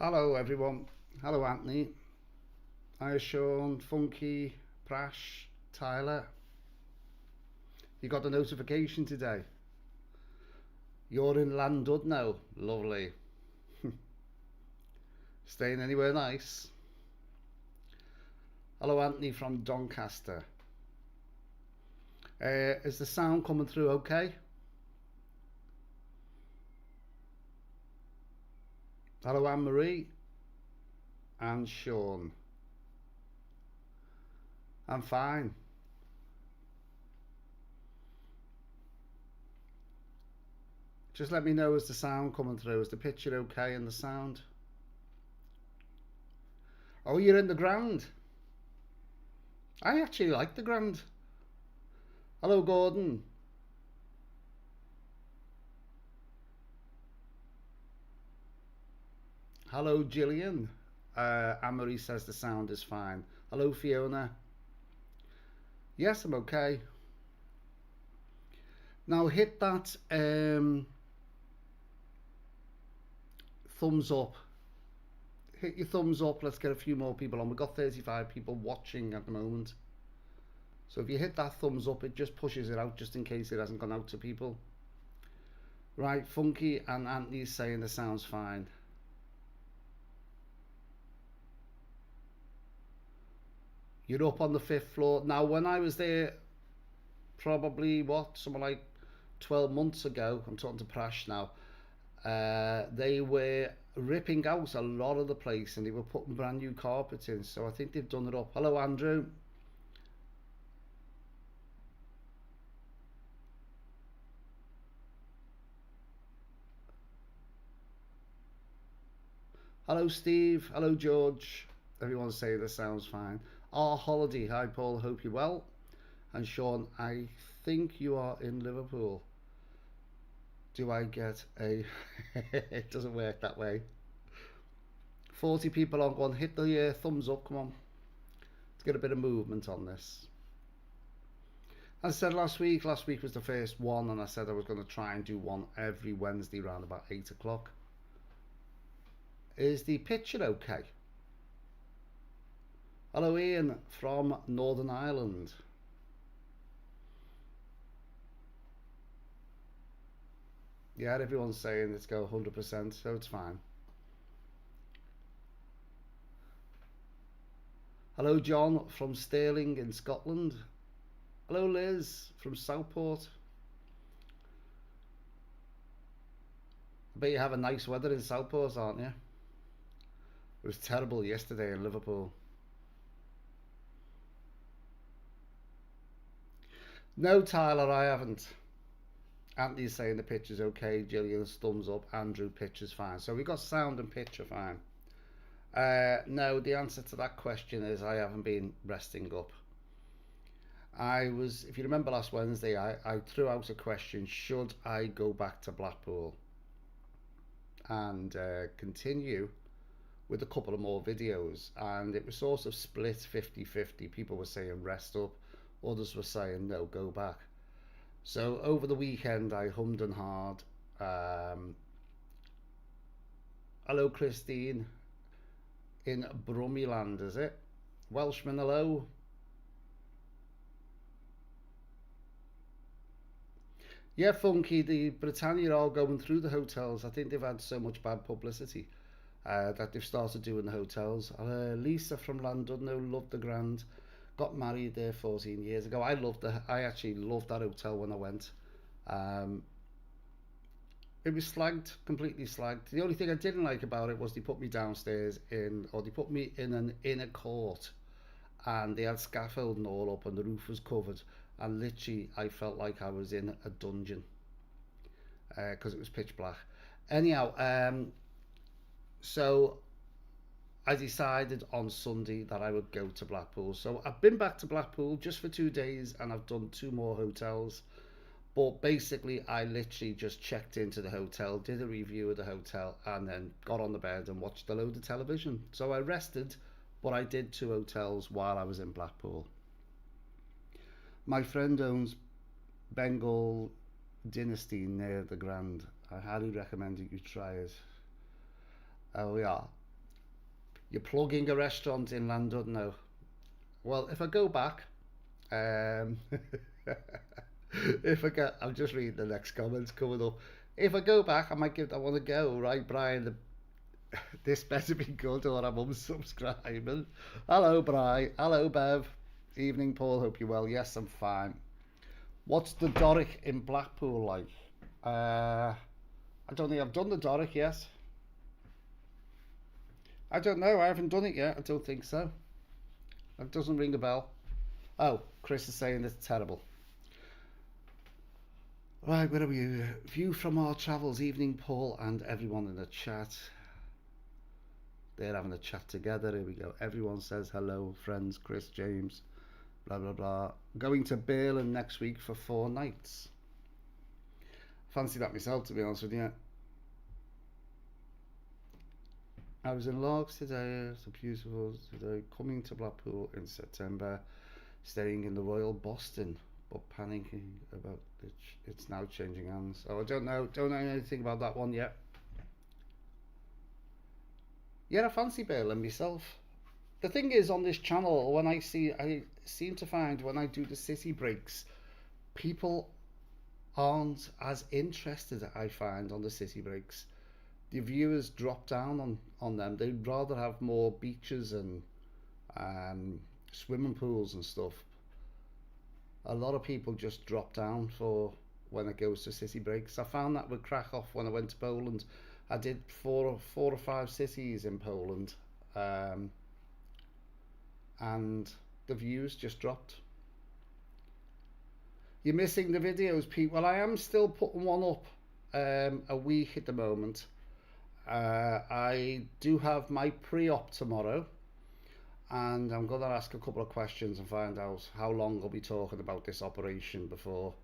Hello everyone. Hello Anthony. Hi Sean, Funky, Prash, Tyler. You got a notification today. You're in Dodd now. Lovely. Staying anywhere nice? Hello Anthony from Doncaster. Is the sound coming through okay? Hello Anne-Marie and Sean. I'm fine. Just let me know, is the sound coming through? Is the picture okay and the sound? Oh, you're in the ground. I actually like the ground. Hello Gordon. Hello Gillian. Anne-Marie says the sound is fine. Hello Fiona. Yes, I'm okay. Now hit that thumbs up. Hit your thumbs up. Let's get a few more people on. We've got 35 people watching at the moment. So if you hit that thumbs up, it just pushes it out just in case it hasn't gone out to people. Right, Funky and Anthony's saying the sound's fine. You're up on the 5th floor. Now, when I was there, probably, something like 12 months ago, I'm talking to Prash now, they were ripping out a lot of the place and they were putting brand new carpets in. So I think they've done it up. Hello, Andrew. Hello, Steve. Hello, George. Everyone's saying this sounds fine. Our holiday. Hi, Paul. Hope you're well. And Sean, I think you are in Liverpool. Do I get a... It doesn't work that way. 40 people on one. Hit the thumbs up. Come on. Let's get a bit of movement on this. As I said last week was the first one, and I said I was going to try and do one every Wednesday around about 8 o'clock. Is the picture okay? Hello Ian from Northern Ireland. Yeah, everyone's saying let's go 100%, so it's fine. Hello John from Stirling in Scotland. Hello Liz from Southport. I bet you have a nice weather in Southport, aren't you? It was terrible yesterday in Liverpool. No, Tyler, I haven't. Anthony's saying the picture's okay. Gillian's thumbs up. Andrew, picture's fine. So we got sound and picture fine. No, the answer to that question is I haven't been resting up. If you remember last Wednesday, I threw out a question, should I go back to Blackpool and continue with a couple of more videos? And it was sort of split 50-50. People were saying rest up, others were saying no, go back. So over the weekend I hummed and hawed. Hello Christine in Brummyland, is it? Welshman, hello. Yeah, Funky, the Britannia are going through the hotels. I think they've had so much bad publicity that they've started doing the hotels. Lisa from Llandudno loved the Grand. Got married there 14 years ago. I actually loved that hotel when I went. It was slagged, completely slagged. The only thing I didn't like about it was they put me downstairs they put me in an inner court, and they had scaffolding all up and the roof was covered, and literally I felt like I was in a dungeon because it was pitch black. Anyhow, so I decided on Sunday that I would go to Blackpool. So I've been back to Blackpool just for 2 days and I've done 2 more hotels. But basically, I literally just checked into the hotel, did a review of the hotel, and then got on the bed and watched a load of television. So I rested, but I did 2 hotels while I was in Blackpool. My friend owns Bengal Dynasty near the Grand. I highly recommend that you try it. Oh yeah. You're plugging a restaurant in Llandudno. Well, if I go back, um, if I go, I'm just reading the next comments coming up. If I go back, I might give that one a go, right, Brian? This better be good or I'm unsubscribing. Hello, Brian. Hello, Bev. Evening, Paul. Hope you're well. Yes, I'm fine. What's the Doric in Blackpool like? I don't think I've done the Doric yet. I don't know. I haven't done it yet. I don't think so. That doesn't ring a bell. Oh, Chris is saying it's terrible. Right, where are we? View from our travels. Evening, Paul, and everyone in the chat. They're having a chat together. Here we go. Everyone says hello. Friends, Chris, James, blah, blah, blah. Going to Berlin next week for 4 nights. Fancy that myself, to be honest with you. I was in Largs today. It's beautiful today. Coming to Blackpool in September. Staying in the Royal Boston, but panicking about it's now changing hands. So I don't know anything about that one yet. Yeah, I fancy Berlin myself. The thing is, on this channel, I seem to find when I do the city breaks, people aren't as interested, I find, on the city breaks. The viewers drop down on them. They'd rather have more beaches and swimming pools and stuff. A lot of people just drop down for when it goes to city breaks. I found that with Krakow when I went to Poland. I did four or five cities in Poland, and the views just dropped. You're missing the videos, Pete. Well, I am still putting one up a week at the moment. I do have my pre-op tomorrow, and I'm going to ask a couple of questions and find out how long I'll be talking about this operation before.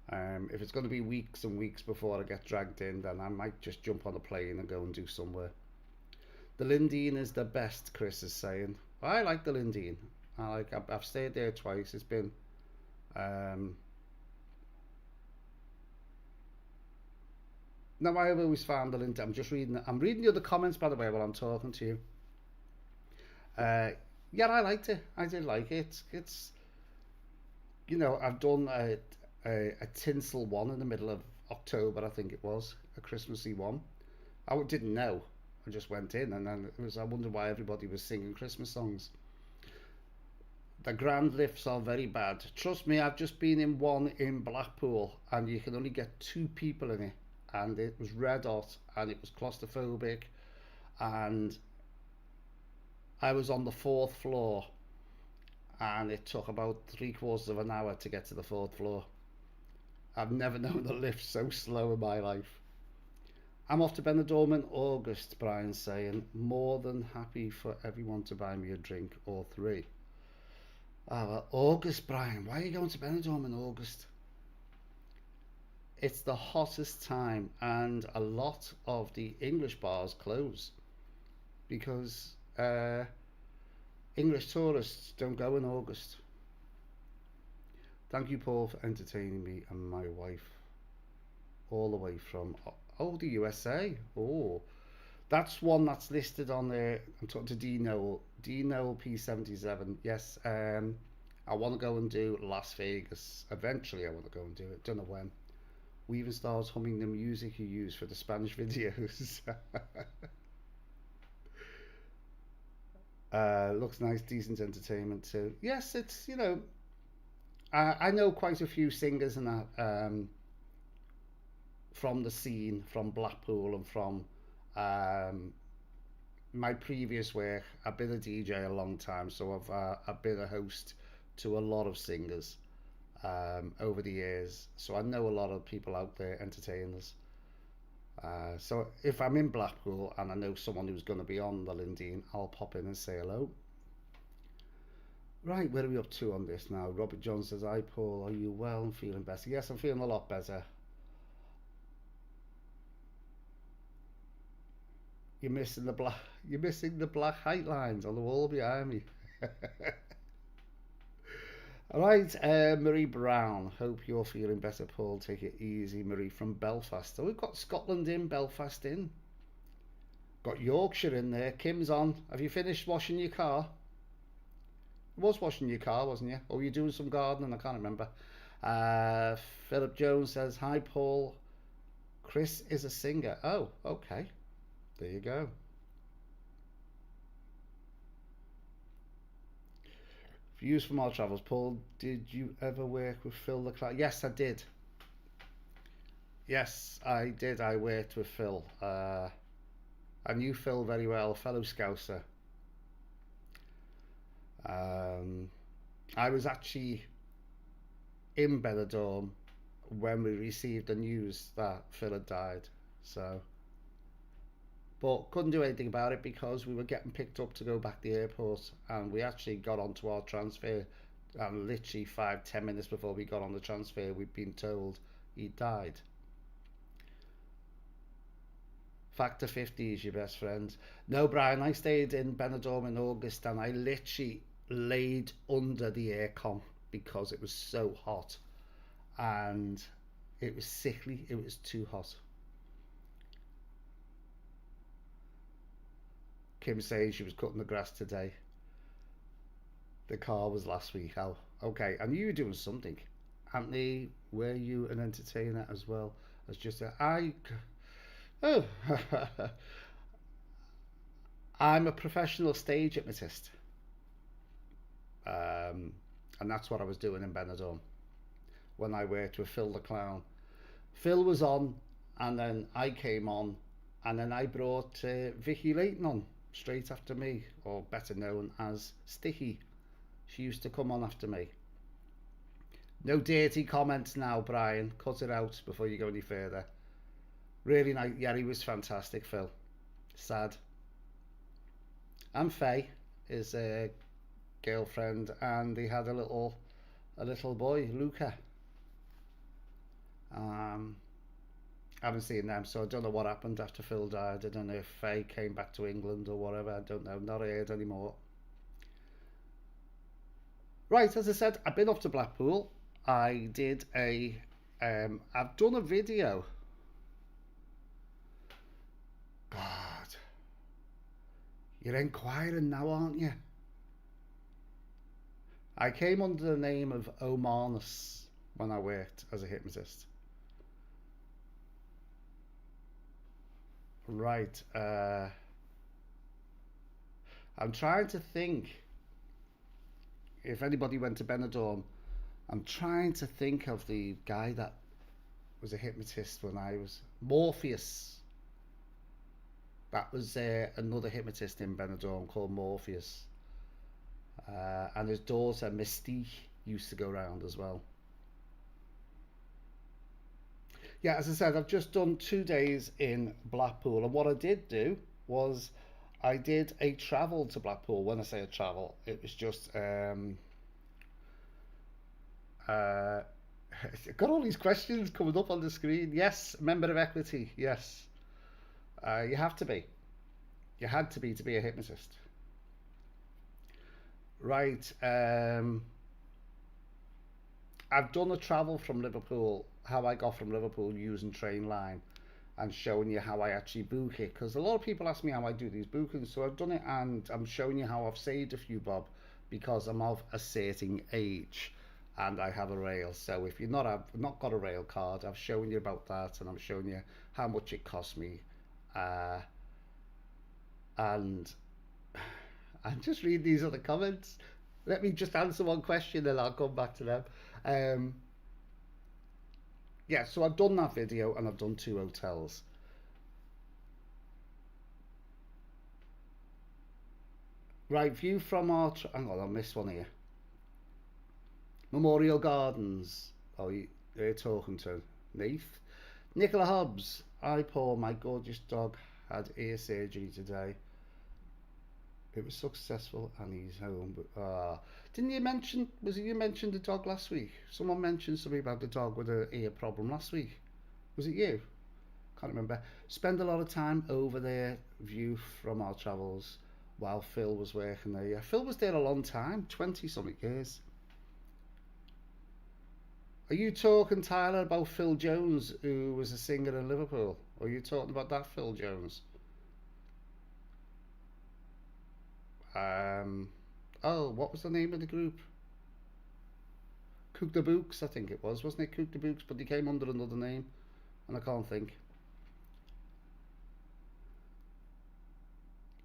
If it's going to be weeks and weeks before I get dragged in, then I might just jump on a plane and go and do somewhere. The Lindeen is the best, Chris is saying. I like the Lindeen. I've stayed there twice. It's been no, I've always found the Lindeen. I'm reading the other comments, by the way, while I'm talking to you. Yeah, I liked it. I did like it. It's I've done a tinsel one in the middle of October, I think it was, a Christmassy one. I didn't know. I just went in, and then I wondered why everybody was singing Christmas songs. The grand lifts are very bad. Trust me, I've just been in one in Blackpool, and you can only get 2 people in it, and it was red hot, and it was claustrophobic, and I was on the 4th floor, and it took about 3/4 of an hour to get to the 4th floor. I've never known the lift so slow in my life. I'm off to Benidorm in August, Brian's saying. More than happy for everyone to buy me a drink or 3. Well, August, Brian. Why are you going to Benidorm in August? It's the hottest time, and a lot of the English bars close because English tourists don't go in August. Thank you, Paul, for entertaining me and my wife all the way from the USA. Oh, that's one that's listed on there. I'm talking to Dino P77. Yes, I want to go and do Las Vegas. Eventually I want to go and do it. Don't know when. We even started humming the music you use for the Spanish videos. Looks nice, decent entertainment too. Yes, it's I know quite a few singers and that from the scene, from Blackpool, and from my previous work. I've been a DJ a long time, so I've been a host to a lot of singers over the years. So I know a lot of people out there, entertainers. So if I'm in Blackpool and I know someone who's going to be on the Lindeen, I'll pop in and say hello. Right, where are we up to on this now? Robert John says, "Hi Paul, are you well and feeling better?" Yes, I'm feeling a lot better. You're missing the black height lines on the wall behind me. All right, Marie Brown. Hope you're feeling better, Paul. Take it easy, Marie from Belfast. So we've got Scotland in, Belfast in. Got Yorkshire in there. Kim's on. Have you finished washing your car? You was washing your car, wasn't you? Or were you doing some gardening? I can't remember. Uh, Philip Jones says, "Hi, Paul. Chris is a singer." Oh, okay. There you go. Views from our travels. Paul, did you ever work with Phil the Clown? Yes, I did. Yes, I did. I worked with Phil. I knew Phil very well, fellow Scouser. Um, I was actually in Benidorm when we received the news that Phil had died. So, but couldn't do anything about it because we were getting picked up to go back to the airport, and we actually got onto our transfer, and literally 5-10 minutes before we got on the transfer, we'd been told he died. Factor 50 is your best friend. No, Brian, I stayed in Benidorm in August and I literally laid under the aircon because it was so hot and it was sickly. It was too hot. Kim says she was cutting the grass today. The car was last week. Oh, okay. I knew you were doing something. Anthony, were you an entertainer as well as just a... Oh, I'm a professional stage hypnotist. And that's what I was doing in Benidorm when I worked with Phil the Clown. Phil was on, and then I came on, and then I brought Vicky Layton on straight after me, or better known as Sticky. She used to come on after me. No dirty comments now, Brian. Cut it out before you go any further. Really nice. Yeah, he was fantastic, Phil. Sad. And Faye, his girlfriend, and he had a little boy, Luca. I haven't seen them, so I don't know what happened after Phil died. I don't know if Faye came back to England or whatever. I don't know. Not heard anymore. Right, as I said, I've been off to Blackpool. I did I've done a video. God, you're inquiring now, aren't you? I came under the name of Omanus when I worked as a hypnotist. Right, I'm trying to think if anybody went to Benidorm. I'm trying to think of the guy that was a hypnotist when I was... Morpheus. That was another hypnotist in Benidorm called Morpheus. And his daughter, Mystique, used to go around as well. Yeah, as I said, I've just done 2 days in Blackpool. And what I did do was I did a travel to Blackpool. When I say a travel, it was just... got all these questions coming up on the screen. Yes, member of Equity. Yes. You have to be. You had to be a hypnotist. Right. I've done a travel from Liverpool, how I got from Liverpool using Trainline and showing you how I actually book it. Because a lot of people ask me how I do these bookings. So I've done it and I'm showing you how I've saved a few bob because I'm of a certain age and I have a rail. So if you're not got a rail card, I've shown you about that and I'm showing you how much it cost me. And just read these other comments. Let me just answer one question and I'll come back to them. Yeah, so I've done that video and I've done 2 hotels. Right, view from our... hang on, I missed one here. Memorial Gardens. Oh, you're talking to Nath. Nicola Hobbs. Hi, Paul. My gorgeous dog had ear surgery today. It was successful and he's home. But didn't you mention... was it you mentioned the dog last week? Someone mentioned something about the dog with an ear problem last week. Was it you? Can't remember. Spend a lot of time over there. View from our travels while Phil was working there. Yeah, Phil was there a long time. 20-something years. Are you talking, Tyler, about Phil Jones, who was a singer in Liverpool? Or are you talking about that Phil Jones? Oh, what was the name of the group? Cook the Books, I think it was, wasn't it? Cook the Books, but they came under another name, and I can't think.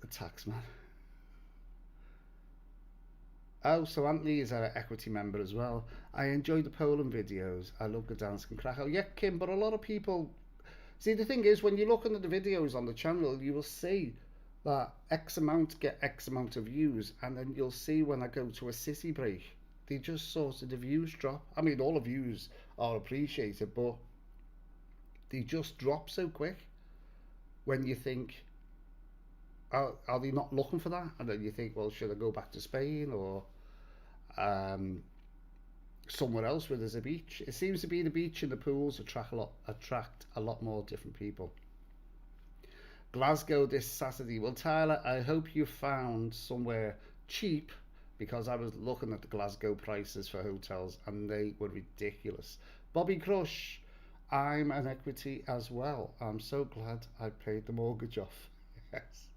The Taxman. Oh, so Anthony is an equity member as well. I enjoy the Poland videos. I love Gdansk and Krakow. Yeah, Kim, but a lot of people... See, the thing is, when you're looking at the videos on the channel, you will see that X amount get X amount of views, and then you'll see when I go to a city break, they just sort of, the views drop. I mean, all the views are appreciated, but they just drop so quick when you think, are they not looking for that? And then you think, well, should I go back to Spain or um, somewhere else where there's a beach? It seems to be the beach and the pools attract a lot more different people. Glasgow this Saturday. Well, Tyler, I hope you found somewhere cheap, because I was looking at the Glasgow prices for hotels and they were ridiculous. Bobby Crush, I'm an equity as well. I'm so glad I paid the mortgage off. Yes.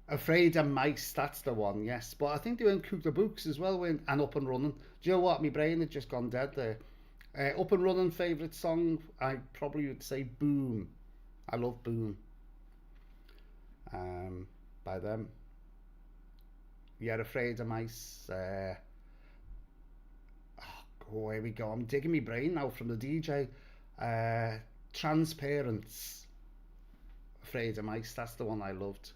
Afraid of Mice, that's the one, yes. But I think they went Cook the Books as well, and Up and Running. Do you know what? My brain had just gone dead there. Up and Running, favourite song, I probably would say Boom. I love Boom. By them. Yeah, Afraid of Mice. Oh, here we go. I'm digging my brain now from the DJ. Transparents. Afraid of Mice, that's the one I loved.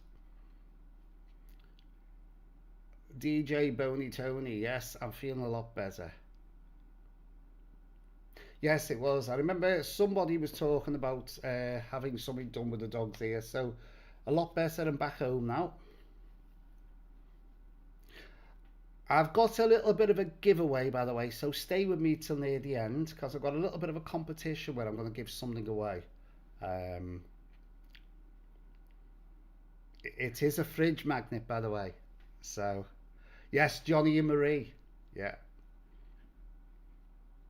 DJ Boney Tony, yes, I'm feeling a lot better. Yes, it was. I remember somebody was talking about having something done with the dog's ear, so a lot better and back home now. I've got a little bit of a giveaway, by the way, so stay with me till near the end, because I've got a little bit of a competition where I'm going to give something away. It is a fridge magnet, by the way. So, yes, Johnny and Marie. Yeah.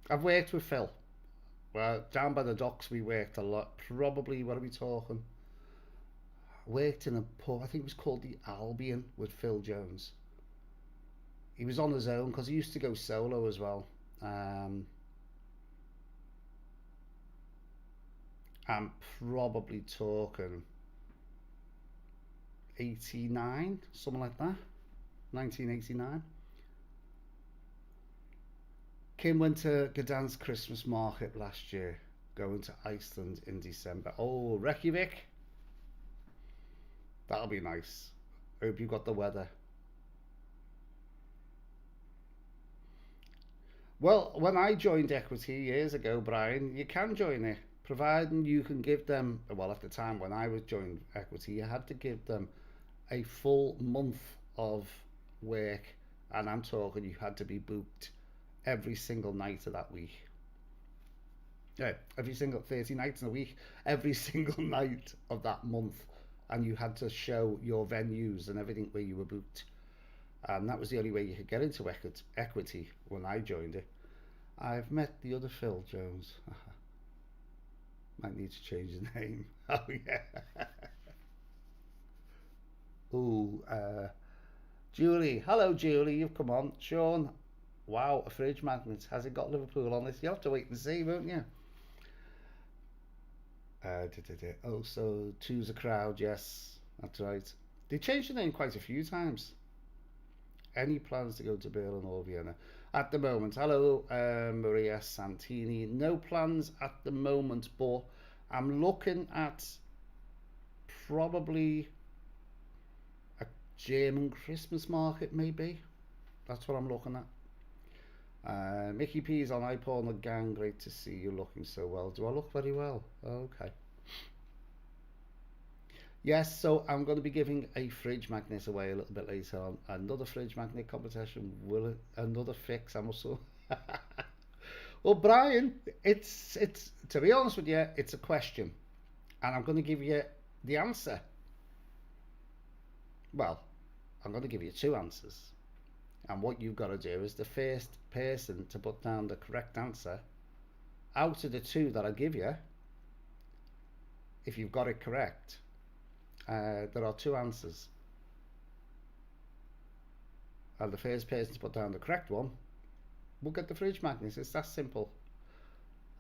I've worked with Phil. Well, down by the docks we worked a lot. Probably, what are we talking? Worked in a pub, I think it was called the Albion, with Phil Jones. He was on his own because he used to go solo as well. I'm probably talking 89, something like that. 1989. Kim went to Gdansk Christmas market last year, going to Iceland in December. Oh, Reykjavik. That'll be nice. Hope you got the weather. Well, when I joined Equity years ago, Brian, you can join it, providing you can give them, well, at the time when I was joined Equity, you had to give them a full month of work, and I'm talking you had to be booked every single night of that week. Yeah, every single 30 nights in a week, every single night of that month, and you had to show your venues and everything where you were booked. And that was the only way you could get into Equity when I joined it. I've met the other Phil Jones. Might need to change his name. Oh, yeah. Ooh, Julie. Hello, Julie. You've come on. Sean. Wow, a fridge magnet. Has it got Liverpool on this? You'll have to wait and see, won't you? Oh, so Two's a Crowd. Yes, that's right. They changed the name quite a few times. Any plans to go to Berlin or Vienna? At the moment, hello, Maria Santini. No plans at the moment, but I'm looking at probably a German Christmas market, maybe. That's what I'm looking at. Mickey P's on iPod the gang. Great to see you looking so well. Do I look very well? Okay. Yes, so I'm going to be giving a fridge magnet away a little bit later on. Another fridge magnet competition. Will it? Another fix. I'm also. Well, Brian, it's to be honest with you, it's a question, and I'm going to give you the answer. Well, I'm going to give you two answers, and what you've got to do is the first person to put down the correct answer out of the two that I give you. If you've got it correct. There are two answers. and the first person to put down the correct one will get the fridge magnets. It's that simple.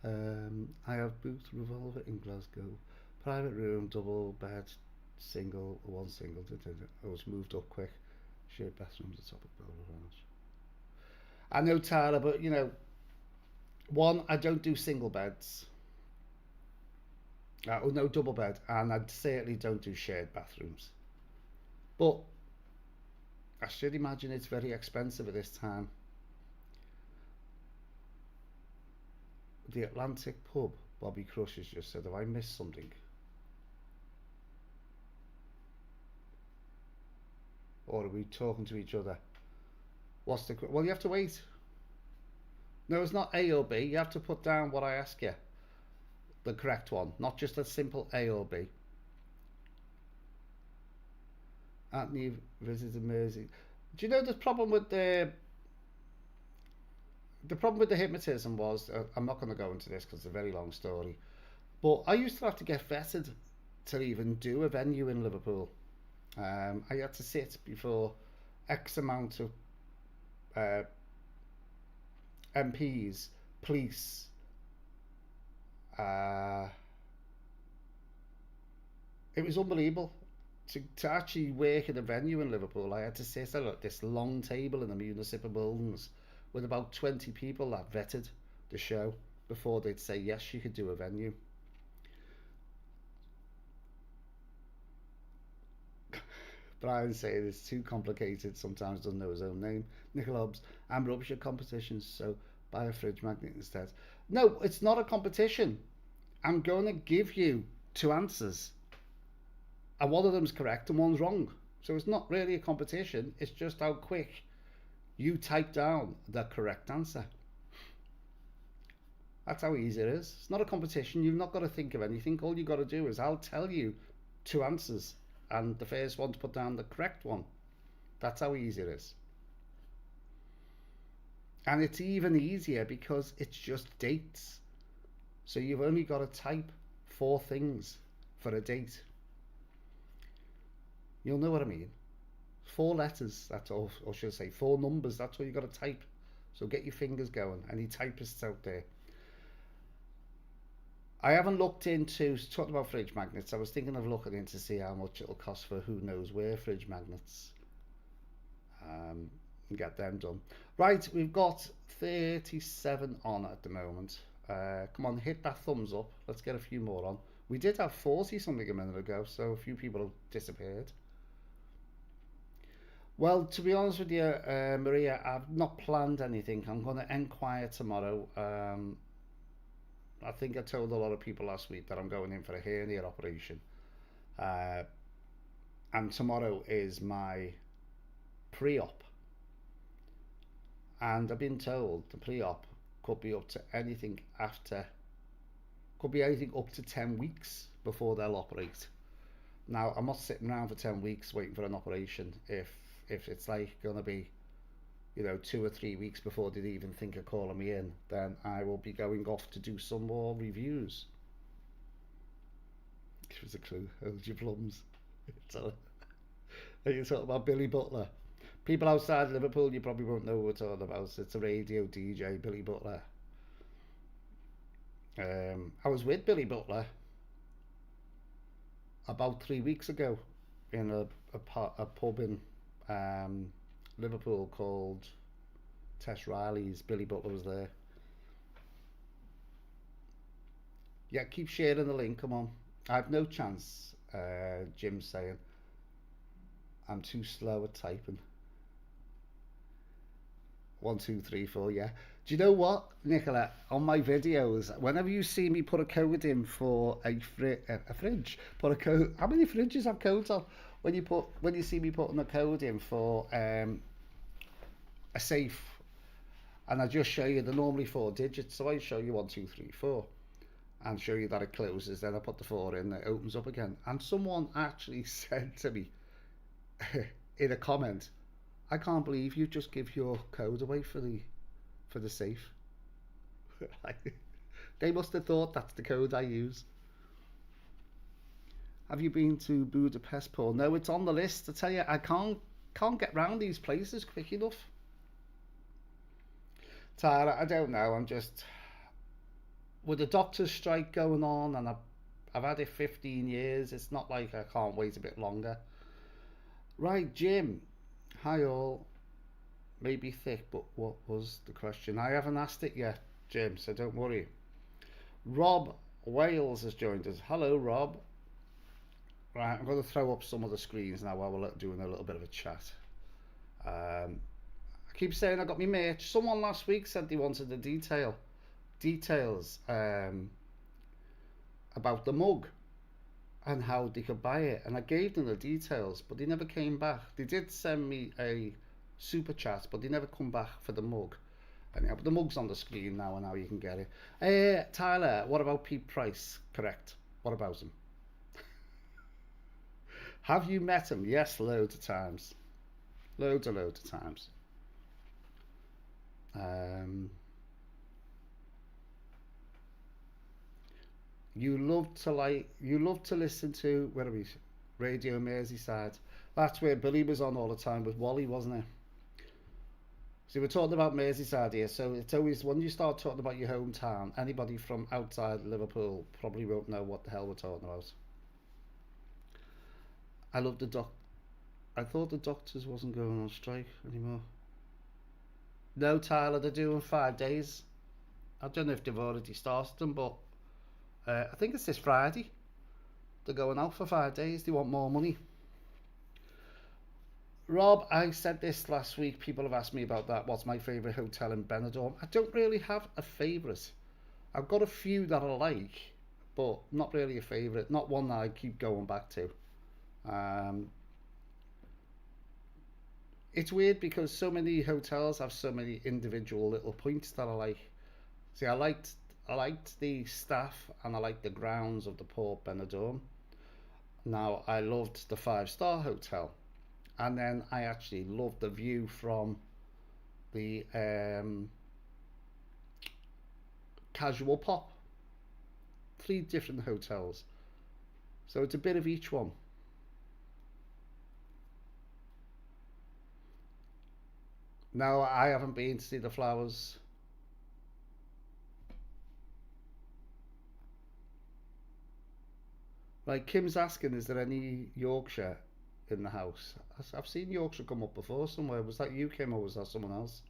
I have booked Revolver in Glasgow. Private room, double bed, single, one single. I was moved up quick. Shared bathrooms at the top of the ranch. I know, Tara, but you know, one, I don't do single beds. Oh no, double bed, and I certainly don't do shared bathrooms. But I should imagine it's very expensive at this time. The Atlantic pub, Bobby Crush has just said, have I missed something? Or are we talking to each other? What's the... Well, you have to wait. No, it's not A or B. You have to put down what I ask you. The correct one. Not just a simple A or B. Anthony visited Mersey. Do you know the problem with the... The problem with the hypnotism was... I'm not going to go into this because it's a very long story. But I used to have to get vetted to even do a venue in Liverpool. I had to sit before X amount of MPs, police, it was unbelievable. To actually work in a venue in Liverpool, I had to sit at this long table in the municipal buildings with about 20 people that vetted the show before they'd say yes, you could do a venue. Brian saying it's too complicated, sometimes doesn't know his own name. Nicola Hobbs, I'm rubbish at competitions, so buy a fridge magnet instead. No, it's not a competition. I'm going to give you two answers. And one of them's correct and one's wrong. So it's not really a competition, it's just how quick you type down the correct answer. That's how easy it is. It's not a competition, you've not got to think of anything. All you've got to do is I'll tell you two answers, and the first one to put down the correct one. That's how easy it is. And it's even easier because it's just dates. So you've only got to type 4 things for a date. You'll know what I mean. 4 letters, that's all, or should I say 4 numbers, that's all you've got to type. So get your fingers going, any typists out there. I haven't looked into, talking about fridge magnets, I was thinking of looking in to see how much it'll cost for who knows where fridge magnets. And get them done. Right, we've got 37 on at the moment. Come on, hit that thumbs up. Let's get a few more on. We did have 40 something a minute ago, so a few people have disappeared. Well, to be honest with you, Maria, I've not planned anything. I'm going to enquire tomorrow. I think I told a lot of people last week that I'm going in for a hernia operation. And tomorrow is my pre-op. And I've been told the pre-op could be up to anything after, could be anything up to 10 weeks before they'll operate. Now, I'm not sitting around for 10 weeks waiting for an operation. If it's like going to be, you know, 2 or 3 weeks before they even think of calling me in, then I will be going off to do some more reviews. Give us a clue. Hold your plums. Are you talking about Billy Butler? People outside Liverpool, you probably won't know what we're talking about. It's a radio DJ, Billy Butler. I was with Billy Butler about 3 weeks ago in a pub in Liverpool called Tess Riley's. Billy Butler was there. Yeah, keep sharing the link, come on. I have no chance, Jim's saying. I'm too slow at typing. 1, 2, 3, 4, yeah. Do you know what, Nicola? On my videos, whenever you see me put a code in for a fridge, put a code. How many fridges have codes on? When you see me putting a code in for a safe, and I just show you the normally 4 digits. So I show you 1, 2, 3, 4, and show you that it closes. Then I put the 4 in, it opens up again. And someone actually said to me in a comment, I can't believe you just give your code away for the safe. They must have thought that's the code I use. Have you been to Budapest, Paul? No, it's on the list. I tell you, I can't can't get round these places quick enough. Tyler, I don't know. I'm just with the doctor's strike going on, and I've had it 15 years. It's not like I can't wait a bit longer. Right, Jim. Hi all. Maybe thick, but what was the question? I haven't asked it yet, Jim, so don't worry. Rob Wales has joined us. Hello, Rob. Right, I'm going to throw up some of the screens now while we're doing a little bit of a chat. I keep saying I got me merch. Someone last week said they wanted the details about the mug and how they could buy it, and I gave them the details, but they never came back. They did send me a super chat, but they never come back for the mug. And yeah, but the mug's on the screen now, and now you can get it. Tyler, what about Pete Price? Correct. What about him? Have you met him? Yes, loads of times. Loads of times. You love to listen to, where are we? Radio Merseyside. That's where Billy was on all the time with Wally, wasn't it? So we're talking about Merseyside here, so it's always when you start talking about your hometown, anybody from outside Liverpool probably won't know what the hell we're talking about. I love the doc. I thought the doctors wasn't going on strike anymore. No, Tyler, they're doing 5 days. I don't know if they've already started them, but I think it's this Friday. They're going out for 5 days. They want more money. Rob, I said this last week. People have asked me about that. What's my favourite hotel in Benidorm? I don't really have a favourite. I've got a few that I like, but not really a favourite. Not one that I keep going back to. It's weird because so many hotels have so many individual little points that I like. See, I liked the staff and I liked the grounds of the Port Benidorm. Now, I loved the 5-star hotel, and then I actually loved the view from the Casual Pop. 3 different hotels, so it's a bit of each one. No, I haven't been to see the flowers. Like Kim's asking, is there any Yorkshire in the house? I've seen Yorkshire come up before somewhere. Was that you, Kim, or was that someone else?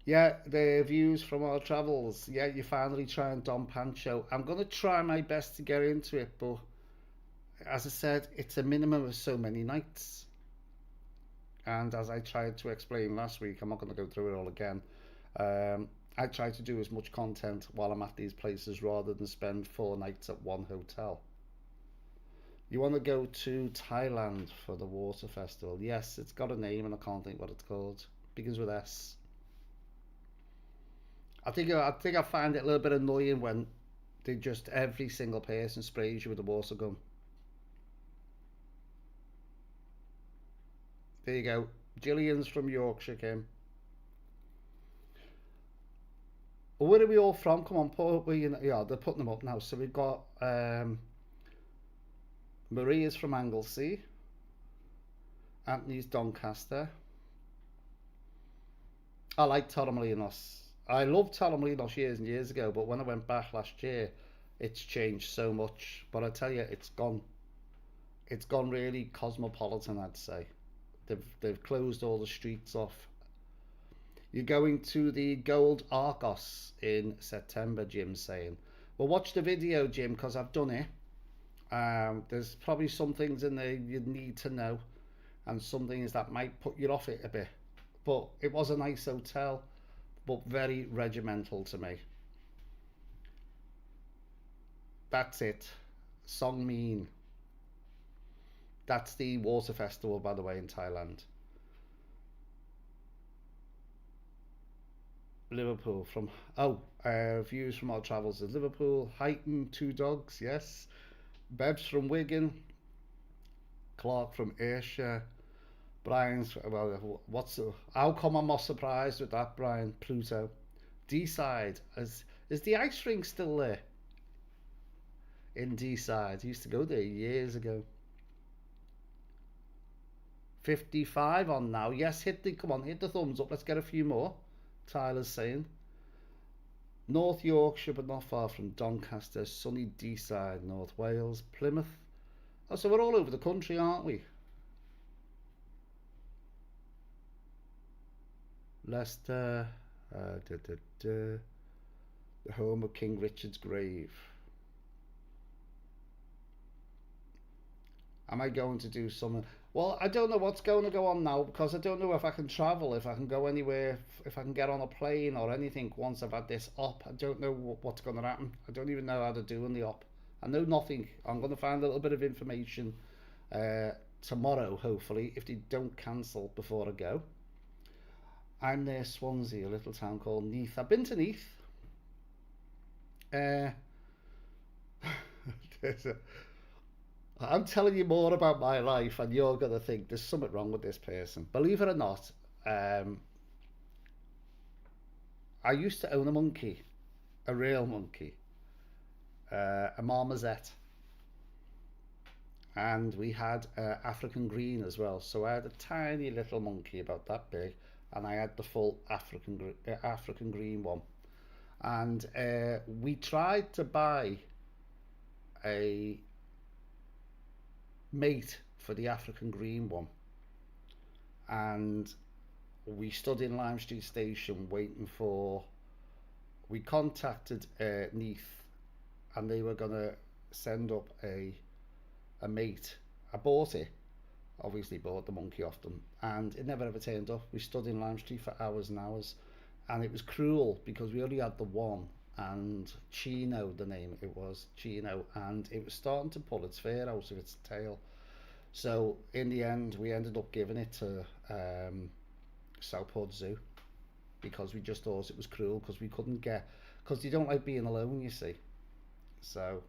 Yeah, the views from our travels. Yeah, you finally trying Don Pancho. I'm gonna try my best to get into it, but as I said, it's a minimum of so many nights. And as I tried to explain last week, I'm not going to go through it all again. I try to do as much content while I'm at these places rather than spend 4 nights at one hotel. You want to go to Thailand for the water festival? Yes, it's got a name and I can't think what it's called. Begins with S. I find it a little bit annoying when they just every single person sprays you with a water gun. There you go. Gillian's from Yorkshire, Kim. Well, where are we all from? Come on, yeah, they're putting them up now. So we've got Maria's from Anglesey. Anthony's Doncaster. I like Torremolinos. I loved Torremolinos years and years ago, but when I went back last year, it's changed so much. But I tell you, it's gone. It's gone really cosmopolitan, I'd say. They've closed all the streets off. You're going to the Gold Argos in September, Jim's saying. Well, watch the video, Jim, because I've done it. There's probably some things in there you need to know, and some things that might put you off it a bit. But it was a nice hotel, but very regimental to me. That's it. Songmean. That's the water festival, by the way, in Thailand. Liverpool from views from our travels is Liverpool. Heighton, 2 dogs, yes. Bebs from Wigan. Clark from Ayrshire. Brian's how come I'm not surprised with that, Brian? Pluto. D-side. Is the ice rink still there? In D-side. I used to go there years ago. 55 on now. Yes, come on, hit the thumbs up. Let's get a few more. Tyler's saying. North Yorkshire, but not far from Doncaster. Sunny Deeside, North Wales. Plymouth. Oh, so we're all over the country, aren't we? Leicester. The home of King Richard's grave. Am I going to do something? Well, I don't know what's going to go on now because I don't know if I can travel, if I can go anywhere, if I can get on a plane or anything once I've had this op. I don't know what's going to happen. I don't even know how to do in the op. I know nothing. I'm going to find a little bit of information tomorrow, hopefully, if they don't cancel before I go. I'm near Swansea, a little town called Neath. I've been to Neath. I'm telling you more about my life, and you're going to think there's something wrong with this person. Believe it or not, I used to own a monkey, a real monkey, a marmoset. And we had African green as well. So I had a tiny little monkey about that big, and I had the full African green one. And we tried to buy a mate for the African green one, and we stood in Lime Street Station waiting for. We contacted Neath, and they were gonna send up a mate. I bought it, obviously bought the monkey off them, and it never ever turned up. We stood in Lime Street for hours and hours, and it was cruel because we only had the one, and Chino, the name it was, Chino, and it was starting to pull its fur out of its tail. So in the end, we ended up giving it to Southport Zoo because we just thought it was cruel because we couldn't get, because they don't like being alone, you see. So,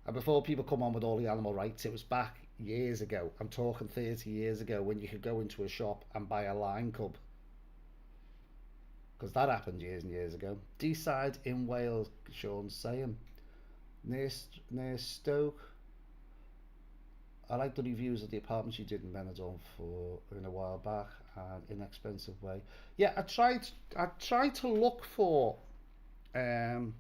and before people come on with all the animal rights, it was back years ago. I'm talking 30 years ago when you could go into a shop and buy a lion cub. Because that happened years and years ago. Deeside in Wales, Sean's saying. Near Stoke. I like the reviews of the apartments you did in Benidorm in a while back, and inexpensive way. Yeah, I tried to look for I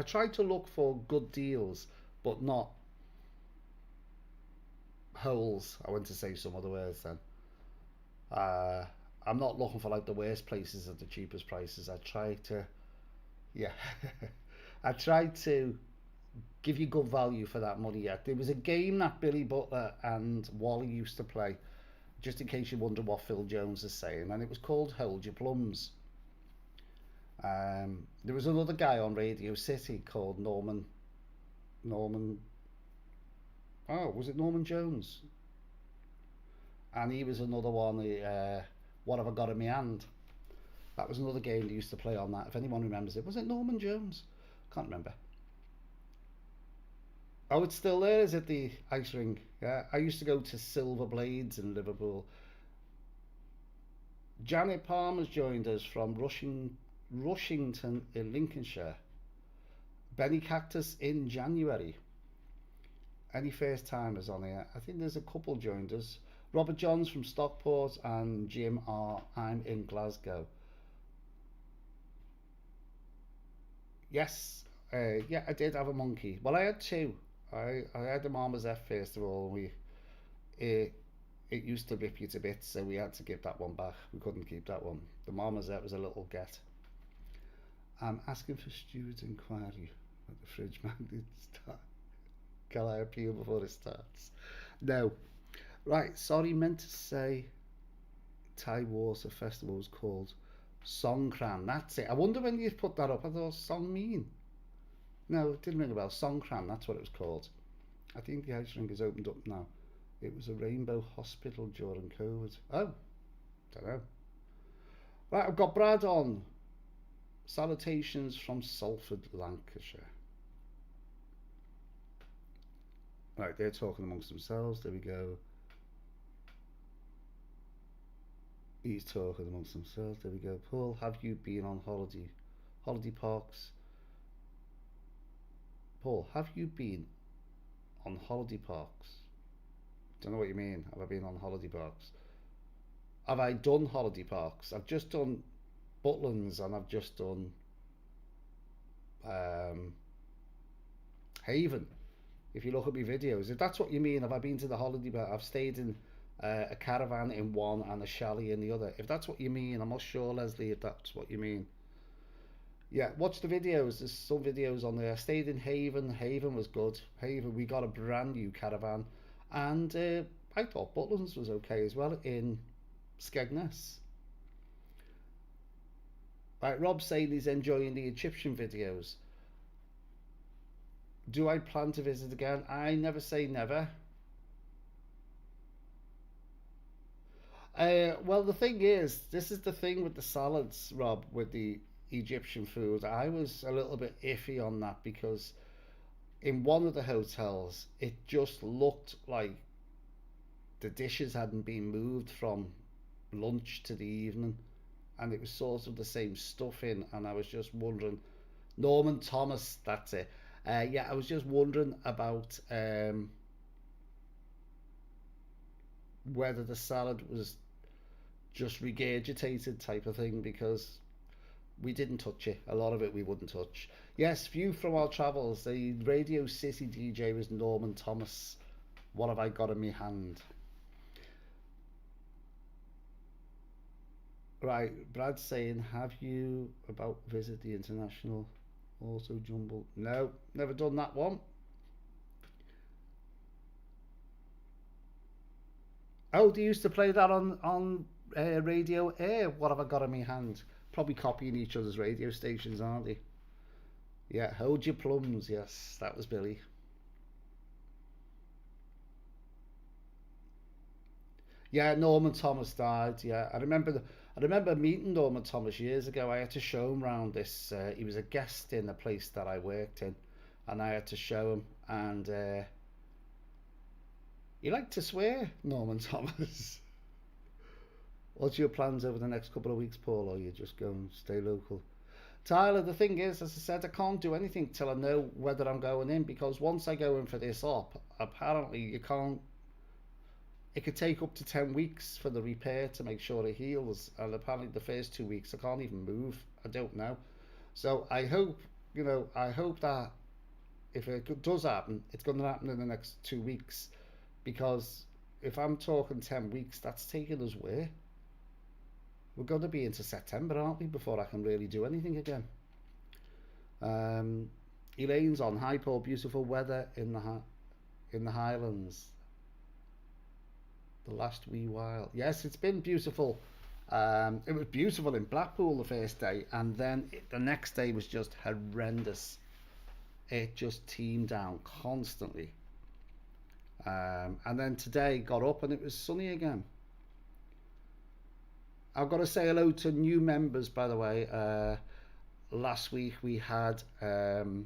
tried to look for good deals, but not holes. I went to say some other words then. I'm not looking for like the worst places at the cheapest prices. I try to, yeah, I tried to give you good value for that money. Yeah, there was a game that Billy Butler and Wally used to play, just in case you wonder what Phil Jones is saying, and it was called Hold Your Plums. There was another guy on Radio City called Norman. Oh, was it Norman Jones? And he was another one. What have I got in my hand? That was another game they used to play on that. If anyone remembers it, was it Norman Jones? Can't remember. Oh, it's still there, is it, the ice rink? Yeah, I used to go to Silver Blades in Liverpool. Janet Palmer's joined us from Rushington in Lincolnshire. Benny Cactus in January. Any first timers on here? I think there's a couple joined us. Robert Johns from Stockport and Jim R. I'm in Glasgow. Yes, yeah, I did have a monkey. Well, I had two. I had the Marmoset first of all. It used to rip you to bits, so we had to give that one back. We couldn't keep that one. The Marmoset was a little get. I'm asking for Stuart's inquiry at the fridge man. Can I appeal before it starts? No. Right, sorry, meant to say Thai Water Festival was called Songkran. That's it. I wonder when you put that up. I thought Songmean. No, it didn't ring a bell. Songkran, that's what it was called. I think the ice rink is opened up now. It was a rainbow hospital during COVID. Oh, don't know. Right, I've got Brad on. Salutations from Salford, Lancashire. Right, they're talking amongst themselves. There we go. He's talking amongst themselves. There we go. Paul, have you been on holiday? Holiday parks? Paul, have you been on holiday parks. Don't know what you mean. Have I been on holiday parks? Have I done holiday parks? I've just done Butlins and I've just done um, Haven. If you look at my videos, if that's what you mean, have I been to the holiday park? I've stayed in a caravan in one and a chalet in the other. If that's what you mean, I'm not sure, Leslie, if that's what you mean. Yeah, watch the videos. There's some videos on there. I stayed in Haven. Haven was good. Haven, we got a brand new caravan, and I thought Butlins was okay as well in Skegness. Right, Rob's saying he's enjoying the Egyptian videos. Do I plan to visit again? I never say never. Well, the thing is, this is the thing with the salads, Rob, with the Egyptian food. I was a little bit iffy on that because in one of the hotels, it just looked like the dishes hadn't been moved from lunch to the evening, and it was sort of the same stuff in. And I was just wondering, Norman Thomas, that's it. Yeah, I was just wondering about whether the salad was just regurgitated type of thing because we didn't touch it. A lot of it we wouldn't touch. Yes, view from our travels. The Radio City DJ was Norman Thomas. What have I got in my hand? Right, Brad's saying, have you about visit the international auto jumble? No, never done that one. Oh, they used to play that on Radio Air. What have I got in my hand? Probably copying each other's radio stations, aren't they? Yeah, hold your plums. Yes, that was Billy. Yeah, Norman Thomas died. Yeah, I remember meeting Norman Thomas years ago. I had to show him around this. He was a guest in a place that I worked in, and I had to show him. And he liked to swear, Norman Thomas. What's your plans over the next couple of weeks, Paul? Or you just go and stay local? Tyler, the thing is, as I said, I can't do anything till I know whether I'm going in because once I go in for this op, apparently you can't. It could take up to 10 weeks for the repair to make sure it heals, and apparently the first 2 weeks I can't even move. I don't know. So I hope, I hope that if it does happen, it's going to happen in the next 2 weeks because if I'm talking 10 weeks, that's taking us where? We're going to be into September, aren't we, before I can really do anything again. Elaine's on. Hi, Paul. Beautiful weather in the Highlands. The last wee while. Yes, it's been beautiful. It was beautiful in Blackpool the first day, and then the next day was just horrendous. It just teamed down constantly. And then today got up and it was sunny again. I've got to say hello to new members, by the way. Last week we had, well,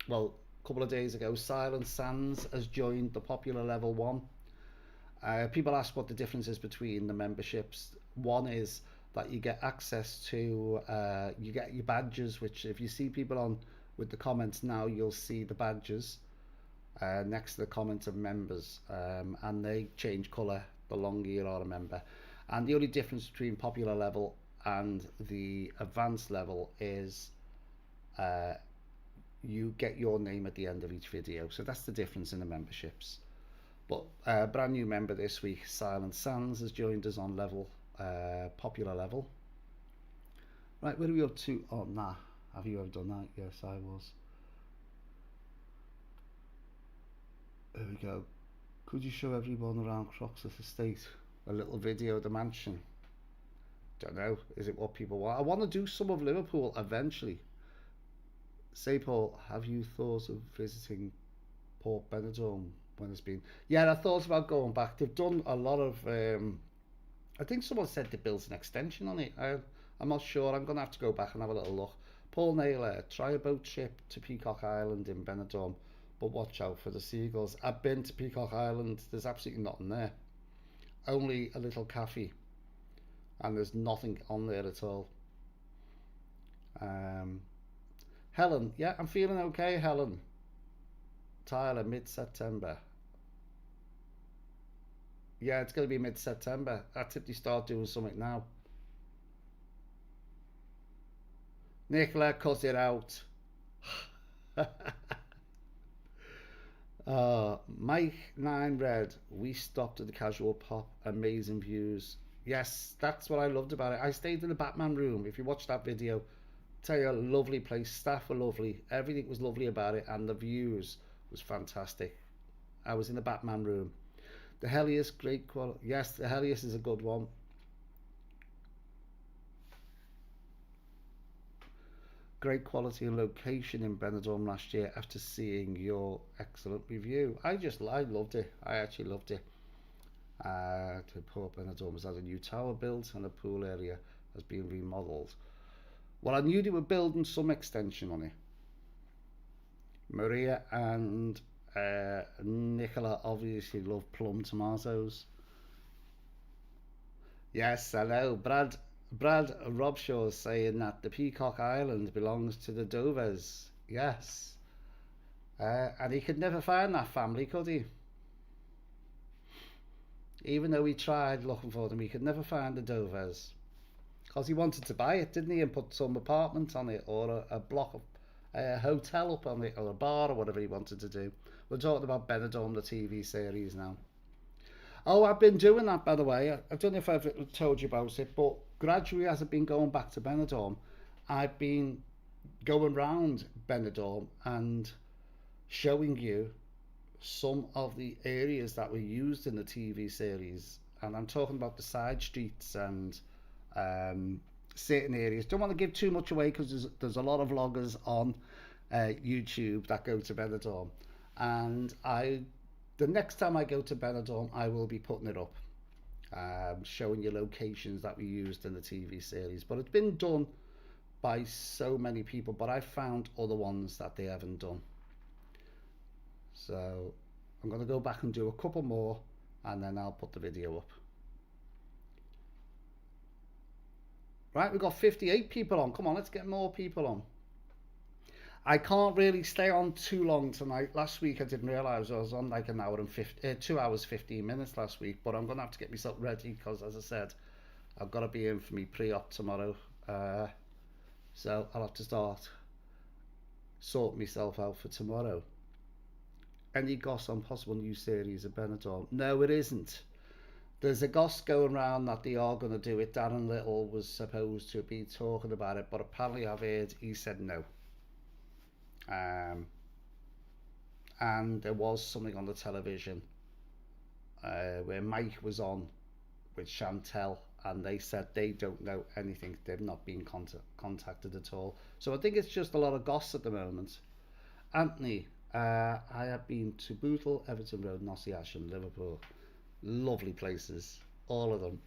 a couple of days ago, Silent Sands has joined the popular level 1. People ask what the difference is between the memberships. One is that you get access to, you get your badges, which if you see people on with the comments now, you'll see the badges next to the comments of members, and they change colour the longer you are a member. And the only difference between popular level and the advanced level is you get your name at the end of each video. So that's the difference in the memberships. But brand new member this week, Silent Sands, has joined us on level popular level. Right, where are we up to? Oh, nah. Have you ever done that? Yes, I was. There we go. Could you show everyone around Croxteth Estate a little video of the mansion? Don't know. Is it what people want? I want to do some of Liverpool eventually. Say, Paul, have you thought of visiting Port Benidorm when it's been? Yeah, I thought about going back. They've done a lot of. I think someone said they built an extension on it. I'm not sure. I'm going to have to go back and have a little look. Paul Naylor, try a boat trip to Peacock Island in Benidorm, but watch out for the seagulls. I've been to Peacock Island. There's absolutely nothing there. Only a little cafe, and there's nothing on there at all. Helen, yeah, I'm feeling okay, Helen. Tyler, mid-September. Yeah, it's going to be mid-September. That's if they start doing something now. Nicola, cut it out. Mike 9 Red, we stopped at the casual pop. Amazing views. Yes, that's what I loved about it. I stayed in the Batman room. If you watch that video, tell you, a lovely place. Staff were lovely. Everything was lovely about it, and the views was fantastic. I was in the Batman room. The Helios, great quality. Yes, the Helios is a good one. Great quality and location in Benidorm last year after seeing your excellent review. I loved it. I actually loved it. To Port Benidorm has had a new tower built and the pool area has been remodelled. Well, I knew they were building some extension on it. Maria and Nicola obviously love plum tomatoes. Yes, I know. Brad Robshaw is saying that the Peacock Island belongs to the Dovers. Yes. And he could never find that family, could he? Even though he tried looking for them, he could never find the Dovers. Because he wanted to buy it, didn't he? And put some apartment on it, or a block of a hotel up on it, or a bar, or whatever he wanted to do. We're talking about Benidorm, the TV series now. Oh, I've been doing that, by the way. I don't know if I've told you about it, but gradually, as I've been going back to Benidorm, I've been going round Benidorm and showing you some of the areas that were used in the TV series. And I'm talking about the side streets and certain areas. Don't want to give too much away because there's a lot of vloggers on YouTube that go to Benidorm. And the next time I go to Benidorm, I will be putting it up, showing you locations that we used in the TV series. But it's been done by so many people, but I found other ones that they haven't done. So I'm going to go back and do a couple more, and then I'll put the video up. Right, we've got 58 people on. Come on, let's get more people on. I can't really stay on too long tonight. Last week I didn't realise I was on like an hour and 2 hours 15 minutes last week, but I'm going to have to get myself ready because, as I said, I've got to be in for me pre-op tomorrow. So I'll have to start sorting myself out for tomorrow. Any goss on possible new series of Benidorm? No, it isn't. There's a goss going around that they are going to do it. Darren Little was supposed to be talking about it, but apparently I've heard he said no. And there was something on the television where Mike was on with Chantel, and they said they don't know anything. They've not been contacted at all. So I think it's just a lot of goss at the moment. Anthony, I have been to Bootle, Everton Road, Nossie Ash and Liverpool. Lovely places, all of them.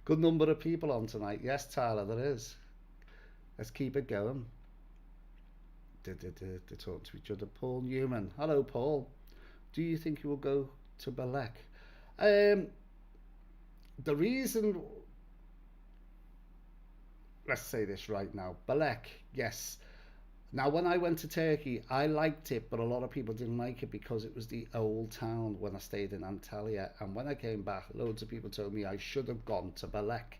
Good number of people on tonight. Yes, Tyler, there is. Let's keep it going. They talk to each other. Paul Newman. Hello, Paul. Do you think you will go to Balek? The reason... Let's say this right now. Balek, yes. Now, when I went to Turkey, I liked it, but a lot of people didn't like it because it was the old town when I stayed in Antalya. And when I came back, loads of people told me I should have gone to Balek.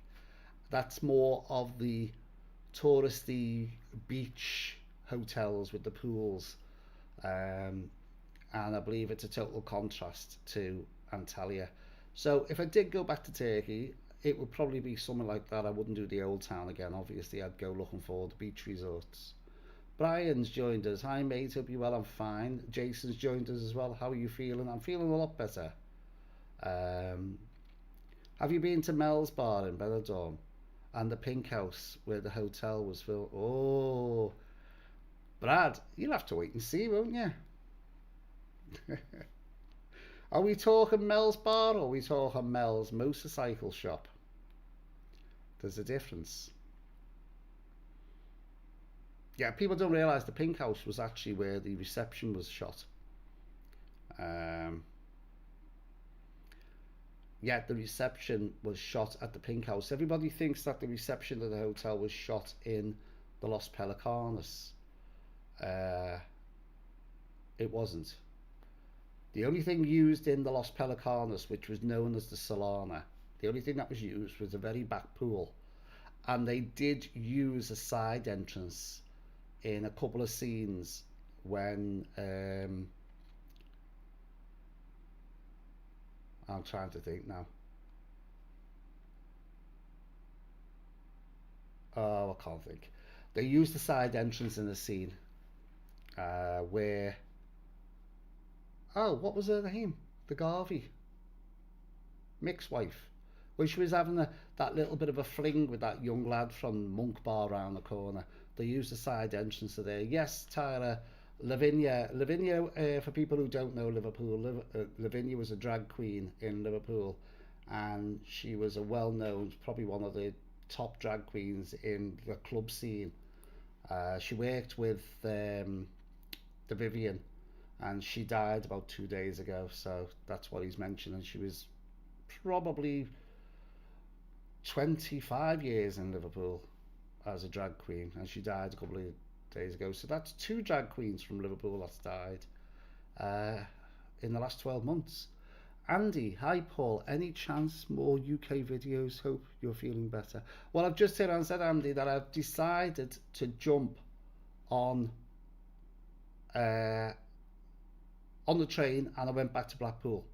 That's more of the touristy beach hotels with the pools. And I believe it's a total contrast to Antalya. So if I did go back to Turkey, it would probably be something like that. I wouldn't do the old town again. Obviously, I'd go looking for the beach resorts. Brian's joined us. Hi mate, hope you're well. I'm fine. Jason's joined us as well. How are you feeling? I'm feeling a lot better. Have you been to Mel's Bar in Benidorm and the Pink House where the hotel was filled? Oh, Brad, you'll have to wait and see, won't you? Are we talking Mel's Bar or are we talking Mel's motorcycle shop? There's a difference. Yeah, people don't realise the Pink House was actually where the reception was shot. Yeah, the reception was shot at the Pink House. Everybody thinks that the reception of the hotel was shot in the Los Pelicanos. It wasn't. The only thing used in the Los Pelicanos, which was known as the Solana, the only thing that was used was a very back pool. And they did use a side entrance in a couple of scenes when I'm trying to think now. Oh, I can't think. They used the side entrance in the scene where, oh, what was her name? The Garvey, Mick's wife. When she was having that little bit of a fling with that young lad from Monk Bar around the corner. They used the side entrance to there. Yes, Tyler, Lavinia. Lavinia, for people who don't know Liverpool, Lavinia was a drag queen in Liverpool, and she was a well-known, probably one of the top drag queens in the club scene. She worked with the Vivian, and she died about 2 days ago. So that's what he's mentioning. She was probably 25 years in Liverpool as a drag queen, and she died a couple of days ago. So that's two drag queens from Liverpool that's died in the last 12 months. Andy, hi Paul, any chance more UK videos? Hope you're feeling better. Well, I've just said, Andy, that I've decided to jump on uh, on the train, and I went back to Blackpool.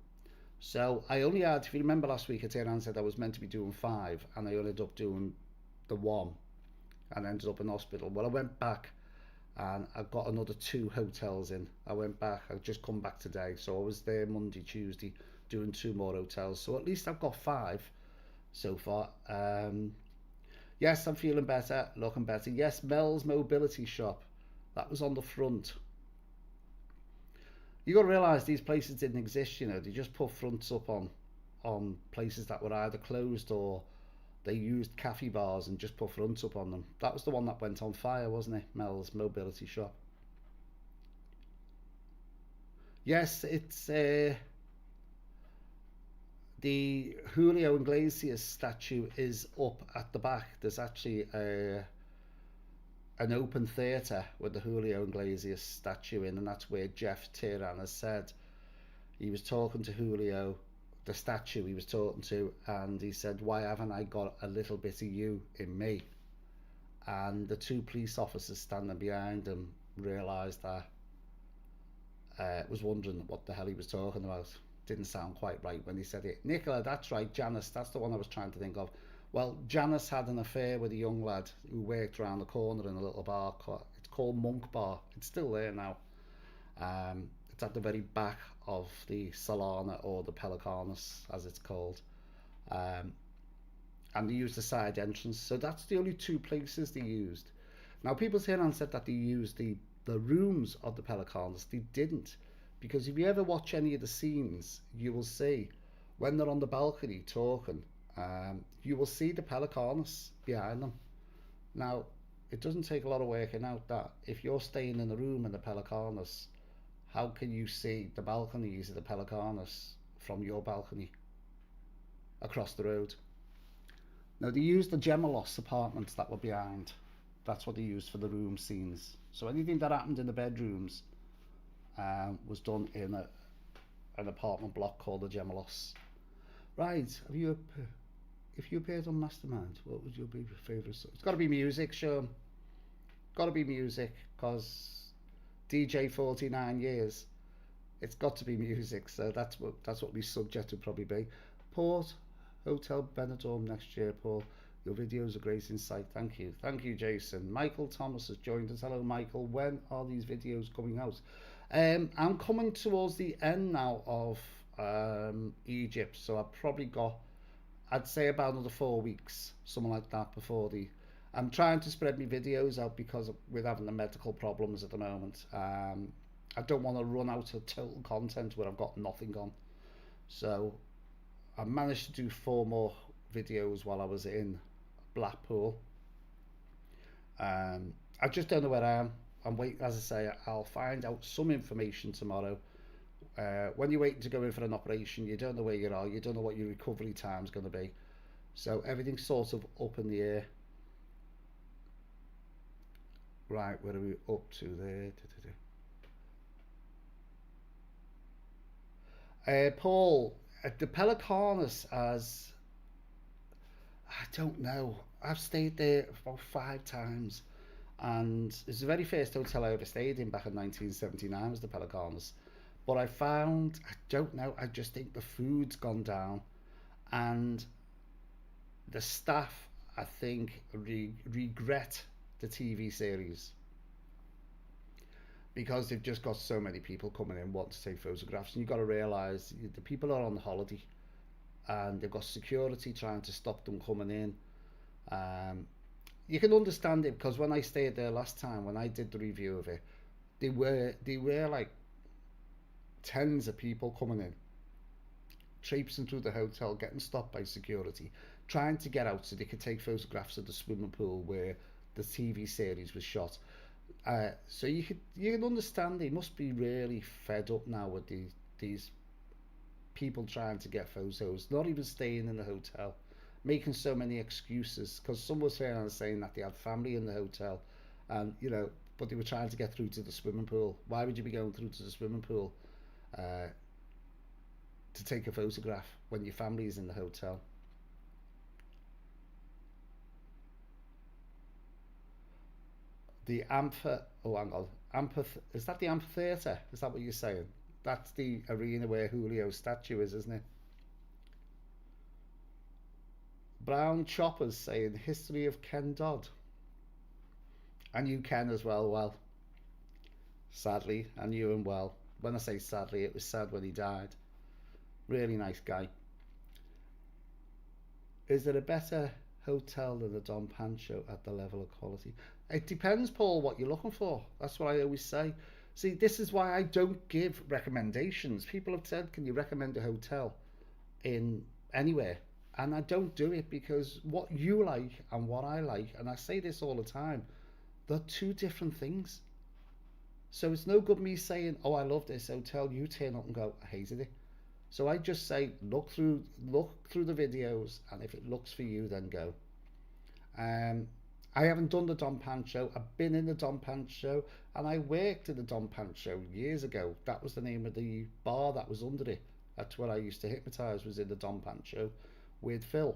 So I only had, if you remember last week, I turned around and said I was meant to be doing 5, and I ended up doing the 1, and ended up in hospital. Well, I went back, and I got another 2 hotels in. I went back, I've just come back today, so I was there Monday, Tuesday, doing 2 more hotels. So at least I've got 5 so far. Yes, I'm feeling better, looking better. Yes, Mel's Mobility Shop, that was on the front. You got to realise these places didn't exist, you know. They just put fronts up on places that were either closed, or they used cafe bars and just put fronts up on them. That was the one that went on fire, wasn't it? Mel's Mobility Shop. Yes, it's the Julio Iglesias statue is up at the back. There's actually an open theatre with the Julio Iglesias statue in, and that's where Jeff Tiran has said he was talking to Julio, the statue he was talking to, and he said, why haven't I got a little bit of you in me? And the 2 police officers standing behind him realised that, was wondering what the hell he was talking about. Didn't sound quite right when he said it. Nicola, that's right, Janice, that's the one I was trying to think of. Well, Janice had an affair with a young lad who worked around the corner in a little bar. It's called Monk Bar. It's still there now. It's at the very back of the Solana, or the Pelicanos, as it's called. And they used the side entrance. So that's the only 2 places they used. Now, people say and said that they used the rooms of the Pelicanos. They didn't. Because if you ever watch any of the scenes, you will see when they're on the balcony talking, you will see the Pelicanos behind them. Now, it doesn't take a lot of working out that if you're staying in a room in the Pelicanos, how can you see the balconies of the Pelicanos from your balcony across the road? Now, they used the Gemelos apartments that were behind. That's what they used for the room scenes. So anything that happened in the bedrooms was done in an apartment block called the Gemelos. Right, if you appeared on Mastermind, what would your favourite song? It's got to be music, Sean. Got to be music, because DJ 49 years. It's got to be music, so that's what my subject would probably be. Port Hotel Benidorm next year, Paul. Your videos are great insight. Thank you, Jason. Michael Thomas has joined us. Hello, Michael. When are these videos coming out? I'm coming towards the end now of Egypt, so I've probably got, I'd say, about another 4 weeks, something like that, before I'm trying to spread my videos out, because we're having the medical problems at the moment. I don't want to run out of total content where I've got nothing on. So I managed to do 4 more videos while I was in Blackpool. I just don't know where I am. I'm waiting, as I say, I'll find out some information tomorrow. When you're waiting to go in for an operation, you don't know where you are, you don't know what your recovery time is going to be. So everything's sort of up in the air. Right, where are we up to there? Paul, the Pelicanus as I don't know. I've stayed there about 5 times, and it's the very first hotel I ever stayed in back in 1979 was the Pelicanus. But I found, I don't know, I just think the food's gone down, and the staff, I think, regret the TV series because they've just got so many people coming in wanting to take photographs, and you've got to realise the people are on holiday and they've got security trying to stop them coming in. Um, you can understand it because when I stayed there last time, when I did the review of it, they were like tens of people coming in, traipsing through the hotel, getting stopped by security, trying to get out so they could take photographs of the swimming pool where the TV series was shot. So you can understand they must be really fed up now with these people trying to get photos, not even staying in the hotel, making so many excuses. Because some was saying that they had family in the hotel, and but they were trying to get through to the swimming pool. Why would you be going through to the swimming pool uh, to take a photograph when your family is in the hotel? The amphi oh hang on Amphith is that the amphitheater? Is that what you're saying? That's the arena where Julio's statue is, isn't it? Brown Choppers saying history of Ken Dodd. And you Ken as well. Well, sadly, I knew him well. When I say sadly, it was sad when he died. Really nice guy. Is there a better hotel than the Don Pancho at the level of quality? It depends, Paul, what you're looking for. That's what I always say. See, this is why I don't give recommendations. People have said, can you recommend a hotel in anywhere? And I don't do it because what you like and what I like, and I say this all the time, they're two different things. So it's no good me saying, "Oh, I love this hotel." You turn up and go, "I hated it." So I just say, look through the videos, and if it looks for you, then go. Um, I haven't done the Don Pancho. I've been in the Don Pancho, and I worked in the Don Pancho years ago. That was the name of the bar that was under it. That's where I used to hypnotise. Was in the Don Pancho with Phil.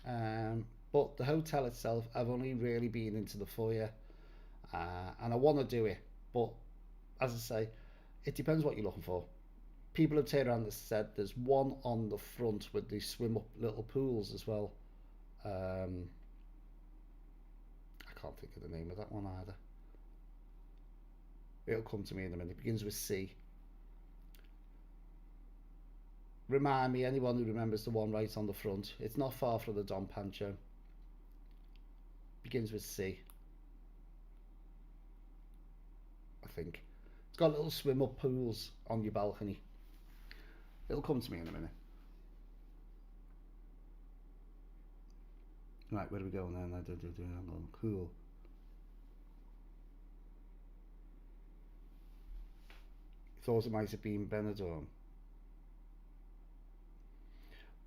But the hotel itself, I've only really been into the foyer, and I want to do it. But as I say, it depends what you're looking for. People have turned around and said there's one on the front with the swim up little pools as well. Um, I can't think of the name of that one either. It'll come to me in a minute. It begins with C. Remind me, anyone who remembers the one right on the front. It's not far from the Don Pancho. Begins with C, I think. It's got little swim up pools on your balcony. It'll come to me in a minute. Right, where do we go now? Cool. Thought it might have been Benidorm.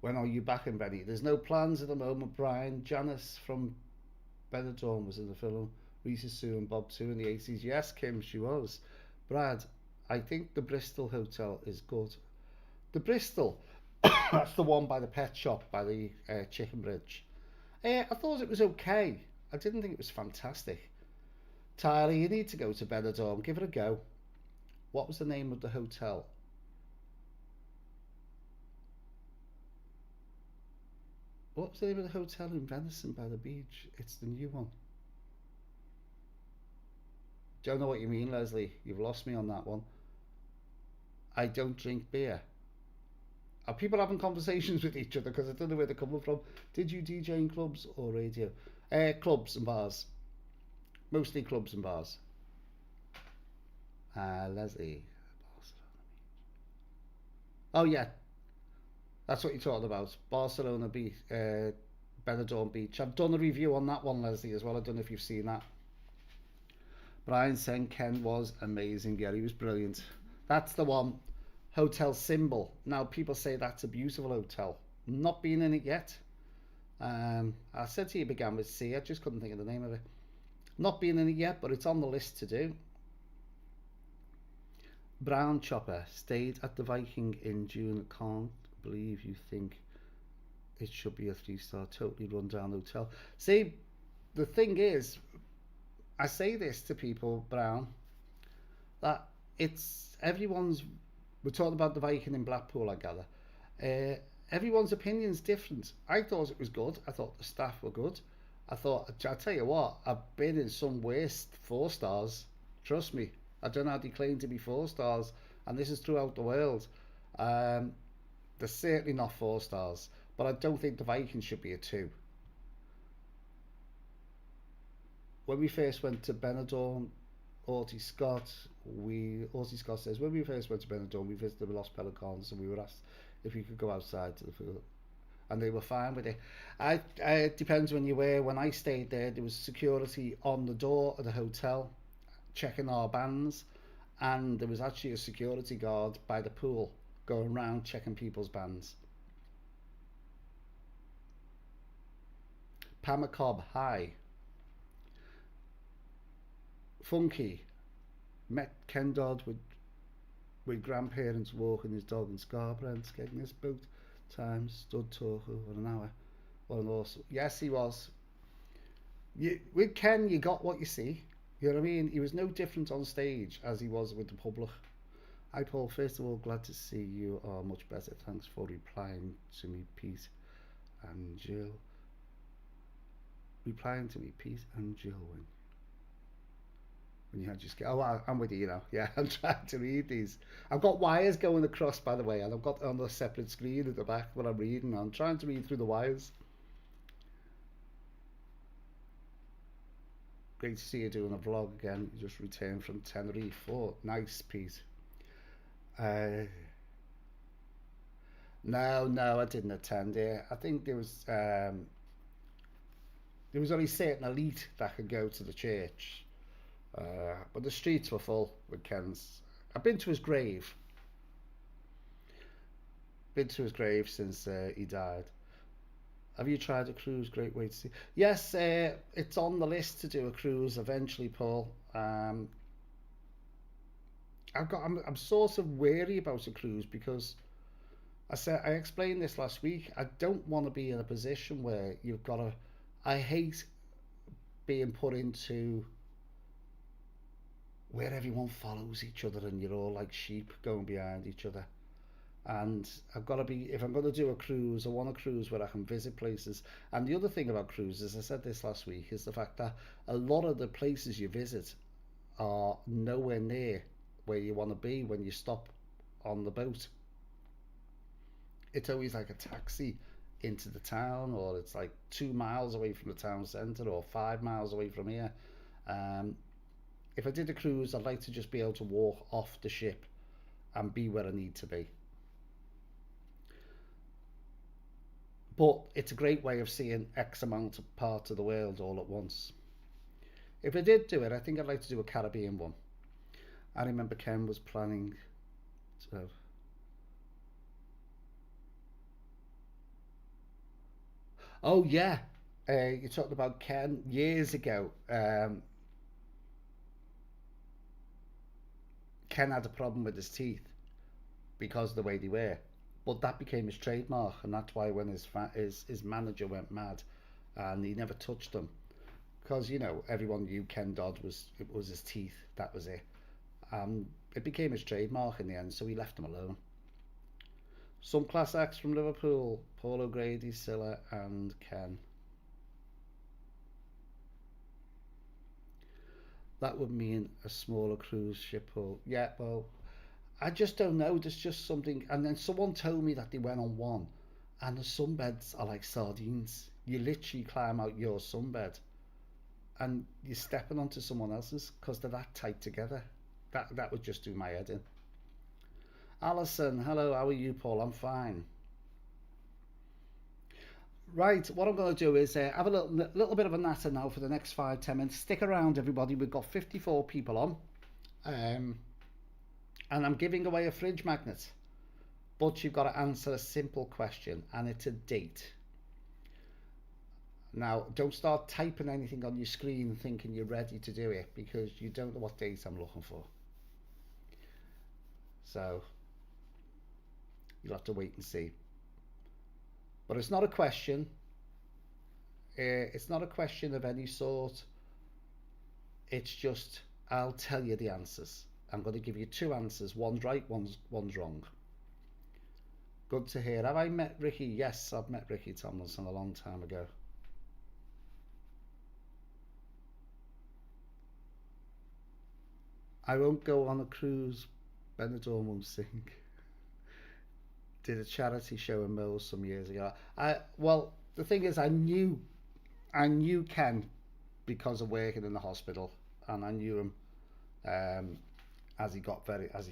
When are you back in Benny? There's no plans at the moment, Brian. Janice from Benidorm was in the film. Risa Sue and Bob too in the 80s. Yes, Kim, she was. Brad, I think the Bristol Hotel is good. The Bristol, that's the one by the pet shop, by the chicken bridge. I thought it was okay. I didn't think it was fantastic. Tyler, you need to go to Benidorm. Give it a go. What was the name of the hotel? What was the name of the hotel in Venison by the beach? It's the new one. Don't know what you mean, Leslie. You've lost me on that one. I don't drink beer. Are people having conversations with each other? Because I don't know where they're coming from. Did you DJ in clubs or radio? Clubs and bars. Mostly clubs and bars. Leslie. Oh, yeah. That's what you're talking about. Barcelona Beach. Benidorm Beach. I've done a review on that one, Leslie, as well. I don't know if you've seen that. Brian saying Ken was amazing. Yeah, he was brilliant. That's the one. Hotel Symbol. Now, people say that's a beautiful hotel. Not been in it yet. I said to you it began with C. I just couldn't think of the name of it. Not been in it yet, but it's on the list to do. Brown Chopper stayed at the Viking in June. Can't believe you think it should be a 3-star. Totally run down hotel. See, the thing is, I say this to people, Brown, that it's everyone's. We're talking about the Viking in Blackpool, I gather. Uh, Everyone's opinion's different. I thought it was good. I thought the staff were good. I tell you what, I've been in some worst 4 stars. Trust me, I don't know how they claim to be 4 stars, and this is throughout the world. Um, they're certainly not 4 stars, but I don't think the Vikings should be a 2. When we first went to Benidorm, Orty Scott says when we first went to Benidorm, we visited the Los Pelicans and we were asked if we could go outside to the field, and they were fine with it. It depends when you were. When I stayed there was security on the door of the hotel checking our bands, and there was actually a security guard by the pool going around checking people's bands. Pamacob, hi. Funky, met Ken Dodd with grandparents walking his dog in Scarborough and getting this boat time, stood talking for an hour. What an awesome. Yes, he was. With Ken, you got what you see. You know what I mean? He was no different on stage as he was with the public. Hi, Paul. First of all, glad to see you are much better. Thanks for replying to me, Pete and Jill. Replying to me, Pete and Jill, when you had your scale. Oh, I'm with you now. Yeah, I'm trying to read these. I've got wires going across, by the way, and I've got on a separate screen at the back when I'm reading. I'm trying to read through the wires. Great to see you doing a vlog again. You just returned from Tenerife. Oh, nice, Pete. No, I didn't attend it. I think there was only certain elite that could go to the church. But the streets were full with Ken's. I've been to his grave. Been to his grave since he died. Have you tried a cruise? Great way to see. Yes, it's on the list to do a cruise eventually, Paul. I'm sort of wary about a cruise because I explained this last week. I don't want to be in a position where you've got to. I hate being put into where everyone follows each other and you're all like sheep going behind each other. And I've got to be, if I'm going to do a cruise, I want a cruise where I can visit places. And the other thing about cruises, I said this last week, is the fact that a lot of the places you visit are nowhere near where you want to be when you stop on the boat. It's always like a taxi into the town, or it's like 2 miles away from the town centre, or 5 miles away from here. If I did a cruise, I'd like to just be able to walk off the ship and be where I need to be. But it's a great way of seeing X amount of parts of the world all at once. If I did do it, I think I'd like to do a Caribbean one. I remember Ken was planning to. Oh yeah, you talked about Ken years ago. Ken had a problem with his teeth because of the way they were, but that became his trademark, and that's why when his manager went mad, and he never touched them, because everyone knew Ken Dodd it was his teeth, that was it. It became his trademark in the end, so he left them alone. Some class acts from Liverpool: Paul O'Grady, Silla, and Ken. That would mean a smaller cruise ship, Paul. Yeah, well, I just don't know. There's just something. And then someone told me that they went on one, and the sunbeds are like sardines. You literally climb out your sunbed, and you're stepping onto someone else's because they're that tight together. That would just do my head in. Alison, hello. How are you, Paul? I'm fine. Right, what I'm going to do is have a little bit of a natter now for the next 5-10 minutes. Stick around, everybody. We've got 54 people on, and I'm giving away a fridge magnet. But you've got to answer a simple question, and it's a date. Now, don't start typing anything on your screen thinking you're ready to do it, because you don't know what date I'm looking for. So you'll have to wait and see. But it's not a question. It's not a question of any sort. It's just I'll tell you the answers. I'm going to give you two answers. One's right, one's wrong. Good to hear. Have I met Ricky? Yes, I've met Ricky Tomlinson a long time ago. I won't go on a cruise. Benidorm won't sing. Did a charity show in Moles some years ago. Well, the thing is, I knew Ken because of working in the hospital, and I knew him as he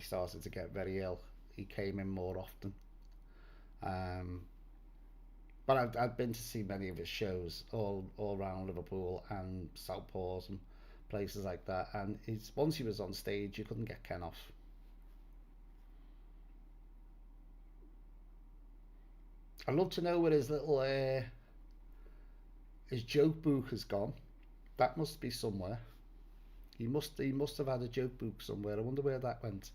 started to get very ill. He came in more often. But I've been to see many of his shows all around Liverpool and Southport and places like that. And once he was on stage, you couldn't get Ken off. I'd love to know where his little his joke book has gone. That must be somewhere. He must have had a joke book somewhere. I wonder where that went.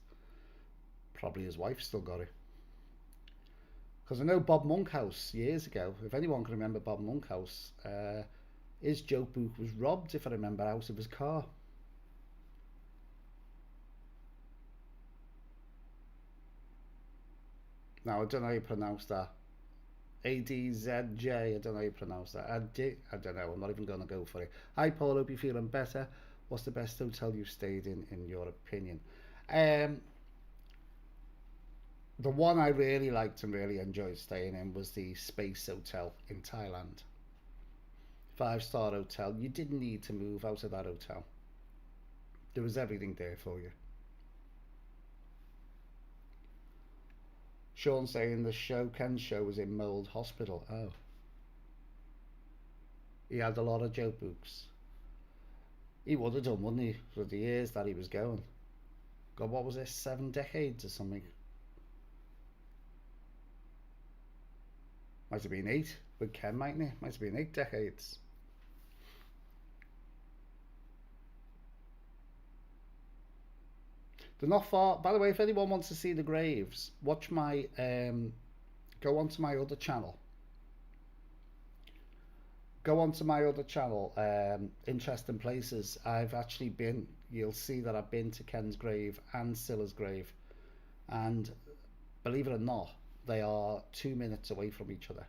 Probably his wife still got it. Because I know Bob Monkhouse years ago. If anyone can remember Bob Monkhouse, his joke book was robbed, if I remember, out of his car. Now I don't know how you pronounce that. ADZJ, I don't know how you pronounce that. I don't know, I'm not even going to go for it. Hi Paul, hope you're feeling better. What's the best hotel you've stayed in your opinion? The one I really liked and really enjoyed staying in was the Space Hotel in Thailand. 5-star hotel. You didn't need to move out of that hotel. There was everything there for you. Sean saying Ken's show was in Mould Hospital. Oh. He had a lot of joke books. He would have done, wouldn't he, for the years that he was going. God, what was this, 7 decades or something? Might have been 8 with Ken, mightn't it? Might have been 8 decades. They're not far. By the way, if anyone wants to see the graves, watch my go onto my other channel. Go onto my other channel, Interesting Places. I've actually been. You'll see that I've been to Ken's grave and Scylla's grave, and believe it or not, they are 2 minutes away from each other.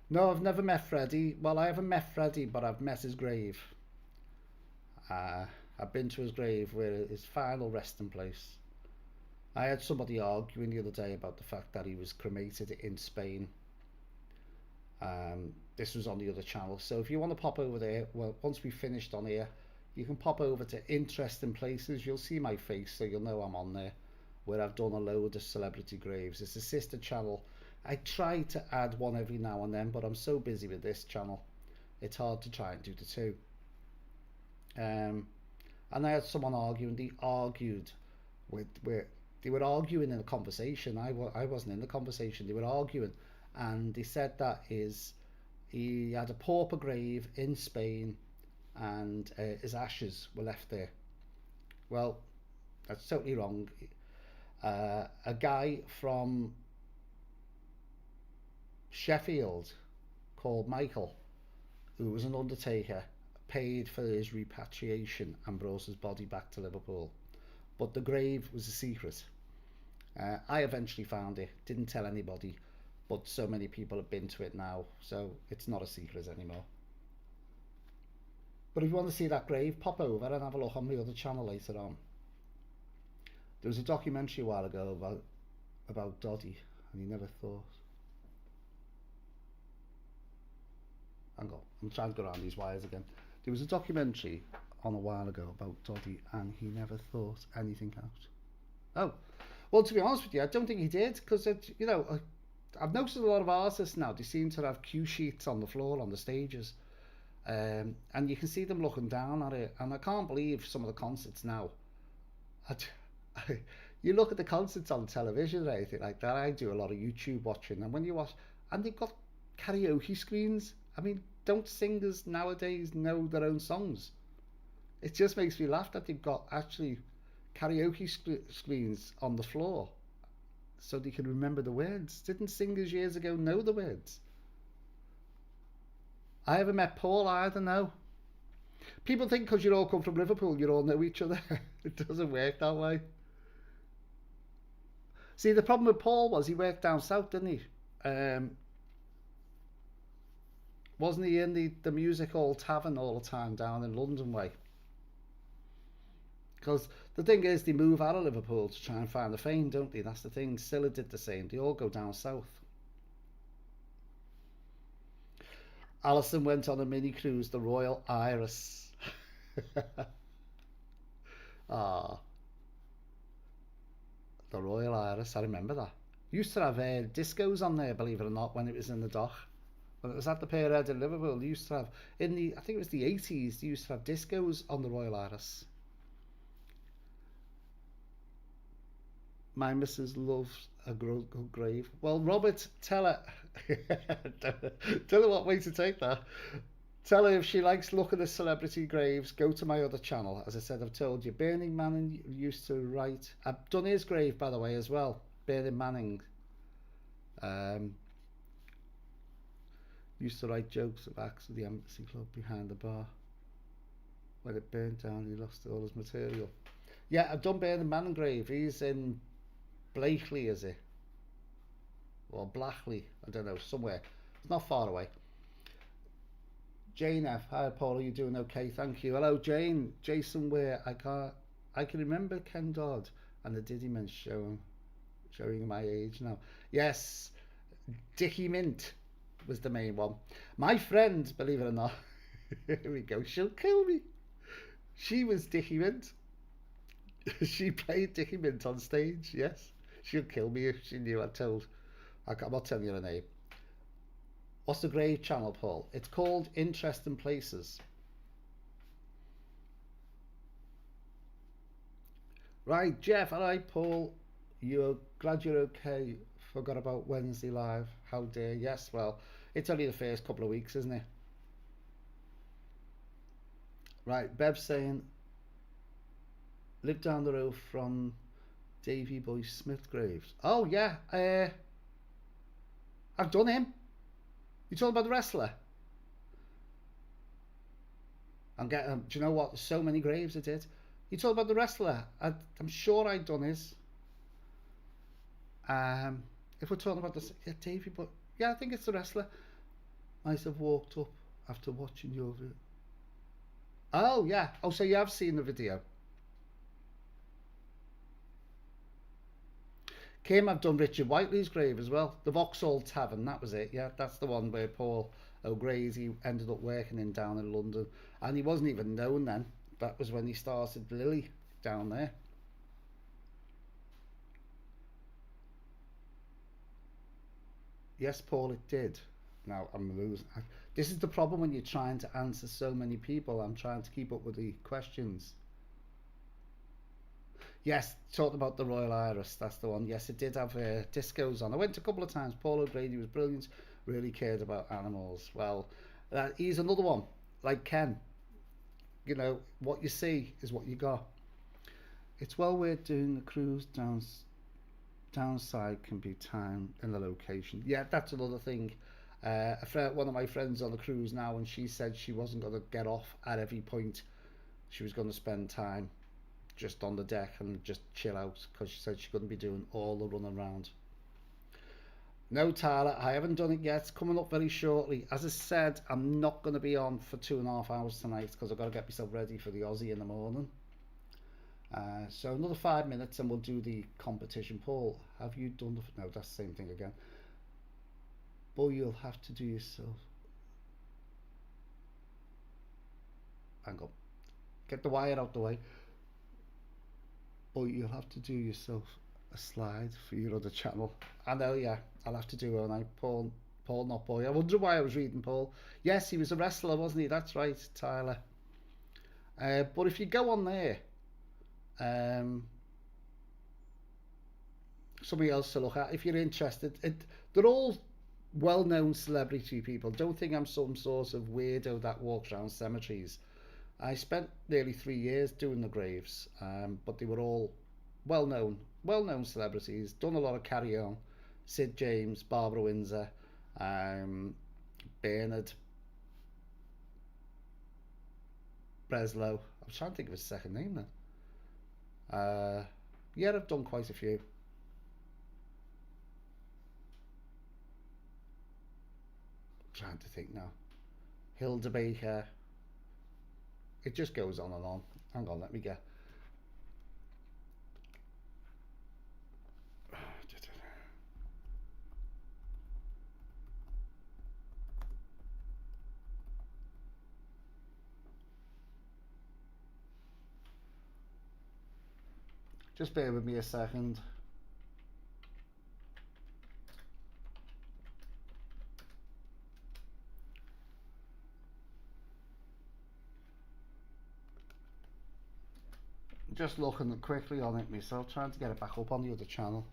No, I've never met Freddie. Well, I haven't met Freddie, but I've met his grave. I've been to his grave, where his final resting place. I had somebody arguing the other day about the fact that he was cremated in Spain. This was on the other channel, so if you want to pop over there, well, once we finished on here, you can pop over to Interesting Places. You'll see my face, so you'll know I'm on there, where I've done a load of celebrity graves. It's a sister channel. I try to add one every now and then, but I'm so busy with this channel, it's hard to try and do the two. And I had someone arguing. They argued they were arguing in a conversation. I wasn't in the conversation. They were arguing, and they said that he had a pauper grave in Spain, and his ashes were left there. Well, that's totally wrong. A guy from Sheffield called Michael, who was an undertaker, paid for his repatriation and brought his body back to Liverpool. But the grave was a secret. I eventually found it, didn't tell anybody, but so many people have been to it now, so it's not a secret anymore. But if you want to see that grave, pop over and have a look on my other channel later on. There was a documentary a while ago about Doddy, and he never thought. Hang on, I'm trying to go around these wires again. There was a documentary on a while ago about Doddy, and he never thought anything out. Oh, well, to be honest with you, I don't think he did, because I've noticed a lot of artists now, they seem to have cue sheets on the floor on the stages, and you can see them looking down at it, and I can't believe some of the concerts now. You look at the concerts on television or anything like that. I do a lot of YouTube watching, and when you watch, and they've got karaoke screens. I mean, don't singers nowadays know their own songs? It just makes me laugh that they've got actually karaoke screens on the floor so they can remember the words. Didn't singers years ago know the words? I haven't met Paul either, no. People think because you all come from Liverpool, you all know each other. It doesn't work that way. See, the problem with Paul was he worked down south, didn't he? Wasn't he in the music hall tavern all the time down in London way? Because the thing is, they move out of Liverpool to try and find the fame, don't they? That's the thing. Scylla did the same. They all go down south. Alison went on a mini cruise, the Royal Iris. Ah, the Royal Iris. I remember that. Used to have discos on there, believe it or not, when it was in the dock. When it was at the Pier Head in Liverpool, they used to have, I think it was the 80s, they used to have discos on the Royal Iris. My missus loves a good grave. Well, Robert, tell her. Tell her what way to take that. Tell her if she likes looking at celebrity graves, go to my other channel. As I said, I've told you. Burning Manning used to write. I've done his grave, by the way, as well. Burning Manning. Used to write jokes of acts of the Embassy Club behind the bar. When it burnt down, he lost all his material. Yeah, I've done Burning Manning grave. He's in Blakely, is it? Or Blackley, I don't know, somewhere. It's not far away. Jane F. Hi Paul, are you doing okay? Thank you. Hello Jane. Jason Ware. I can remember Ken Dodd and the Diddy Mint showing my age now. Yes, Dickie Mint was the main one. My friend, believe it or not, here we go, she'll kill me. She was Dickie Mint. She played Dickie Mint on stage, yes. She'll kill me if she knew. I'm not telling you her name. What's the grave channel, Paul? It's called Interesting Places. Right, Jeff. All right, Paul. You're glad you're okay. Forgot about Wednesday live. How dare? Yes, well, it's only the first couple of weeks, isn't it? Right, Bev saying, live down the road from Davy Boy Smith graves. Oh yeah, I've done him. You talking about the wrestler? I'm getting. Do you know what? So many graves I did. You talking about the wrestler? I'm sure I'd done his. If we're talking about the Davy Boy, yeah, I think it's the wrestler. Might have walked up after watching your video. Oh yeah. Oh, so you have seen the video. Kim, I've done Richard Whiteley's grave as well. The Vauxhall Tavern, that was it. Yeah, that's the one where Paul O'Grady ended up working in down in London. And he wasn't even known then. That was when he started Lily down there. Yes, Paul, it did. Now, I'm losing. This is the problem when you're trying to answer so many people. I'm trying to keep up with the questions. Yes, talked about the Royal Iris, that's the one. Yes, it did have discos on. I went a couple of times. Paul O'Grady was brilliant, really cared about animals. Well, he's another one, like Ken. You know, what you see is what you got. It's well worth doing the cruise. Downside can be time and the location. Yeah, that's another thing. One of my friends on the cruise now, and she said she wasn't going to get off at every point. She was going to spend time just on the deck and just chill out, because she said she couldn't be doing all the running around. No, Tyler, I haven't done it yet. It's coming up very shortly. As I said, I'm not going to be on for 2.5 hours tonight because I've got to get myself ready for the Aussie in the morning. So another 5 minutes and we'll do the competition. Paul, have you done the... No, that's the same thing again. But you'll have to do yourself... Hang on. Get the wire out the way. But you'll have to do yourself a slide for your other channel. I know, yeah. I'll have to do it, and Paul, not boy. I wonder why I was reading Paul. Yes, he was a wrestler, wasn't he? That's right, Tyler. But if you go on there, something else to look at if you're interested. They're all well-known celebrity people. Don't think I'm some sort of weirdo that walks around cemeteries I spent nearly 3 years doing the graves, but they were all well known, celebrities. Done a lot of Carry On, Sid James, Barbara Windsor, um, Bernard Breslow. I'm trying to think of his second name then. Yeah, I've done quite a few. I'm trying to think now. Hilda Baker. It just goes on and on. Hang on, let me get. Just bear with me a second. Just looking quickly on it myself, trying to get it back up on the other channel.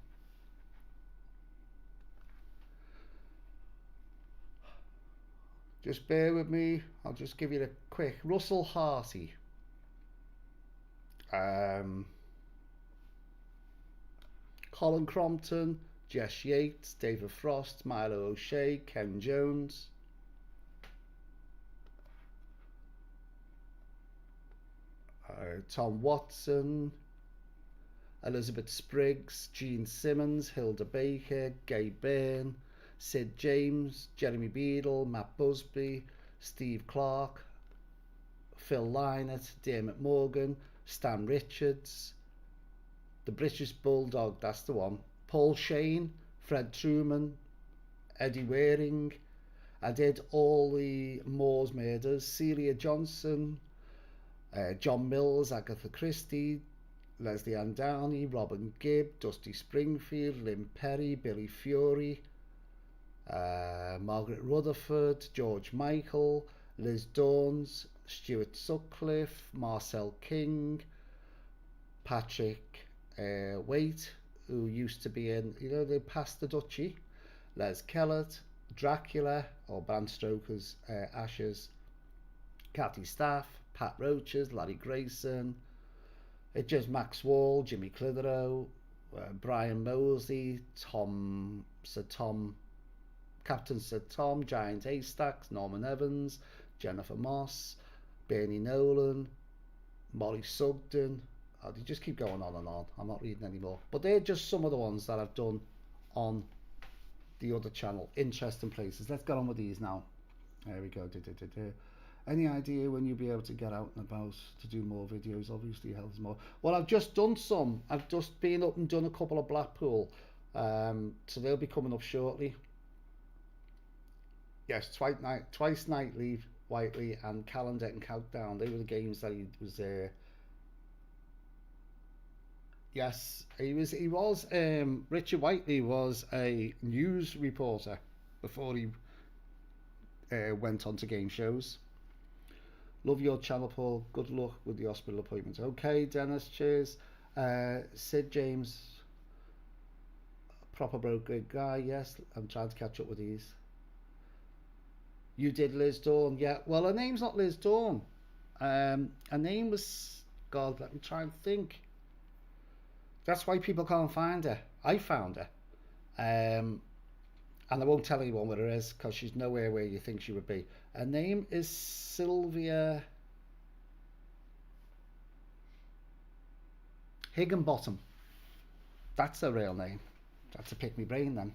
Just bear with me. I'll just give you a quick. Russell Harty. Colin Crompton, Jess Yates, David Frost, Milo O'Shea, Ken Jones. Tom Watson, Elizabeth Spriggs, Gene Simmons, Hilda Baker, Gay Byrne, Sid James, Jeremy Beadle, Matt Busby, Steve Clark, Phil Lynott, Dermot Morgan, Stan Richards, the British Bulldog, that's the one, Paul Shane, Fred Truman, Eddie Waring. I did all the Moors murders, Celia Johnson, John Mills, Agatha Christie, Leslie Ann Downey, Robin Gibb, Dusty Springfield, Lynn Perry, Billy Fury, Margaret Rutherford, George Michael, Liz Dawns, Stuart Sutcliffe, Marcel King, Patrick Waite, who used to be in, they passed the Duchy, Les Kellett, Dracula, or Bram Stoker's Ashes, Kathy Staff, Pat Roaches, Larry Grayson, it's just Max Wall, Jimmy Clitheroe, Brian Mosley, Captain Sir Tom, Giant Haystacks, Norman Evans, Jennifer Moss, Bernie Nolan, Molly Sugden. They just keep going on and on. I'm not reading anymore. But they're just some of the ones that I've done on the other channel. Interesting places. Let's get on with these now. There we go. Any idea when you'll be able to get out and about to do more videos? Obviously, hell's more. Well, I've just done some. I've just been up and done a couple of Blackpool. So they'll be coming up shortly. Yes, twice nightly, Whiteley, and Calendar and Countdown. They were the games that he was there. Yes, he was. Richard Whiteley was a news reporter before he went on to game shows. Love your channel, Paul. Good luck with the hospital appointment. Okay, Dennis, cheers. Sid James, proper broker guy. Yes, I'm trying to catch up with these. You did Liz Dawn, yeah. Well, her name's not Liz Dawn. Her name was, God, let me try and think. That's why people can't find her. I found her. And I won't tell anyone where it is because she's nowhere where you think she would be. Her name is Sylvia Higginbottom. That's her real name. That's to pick me brain then.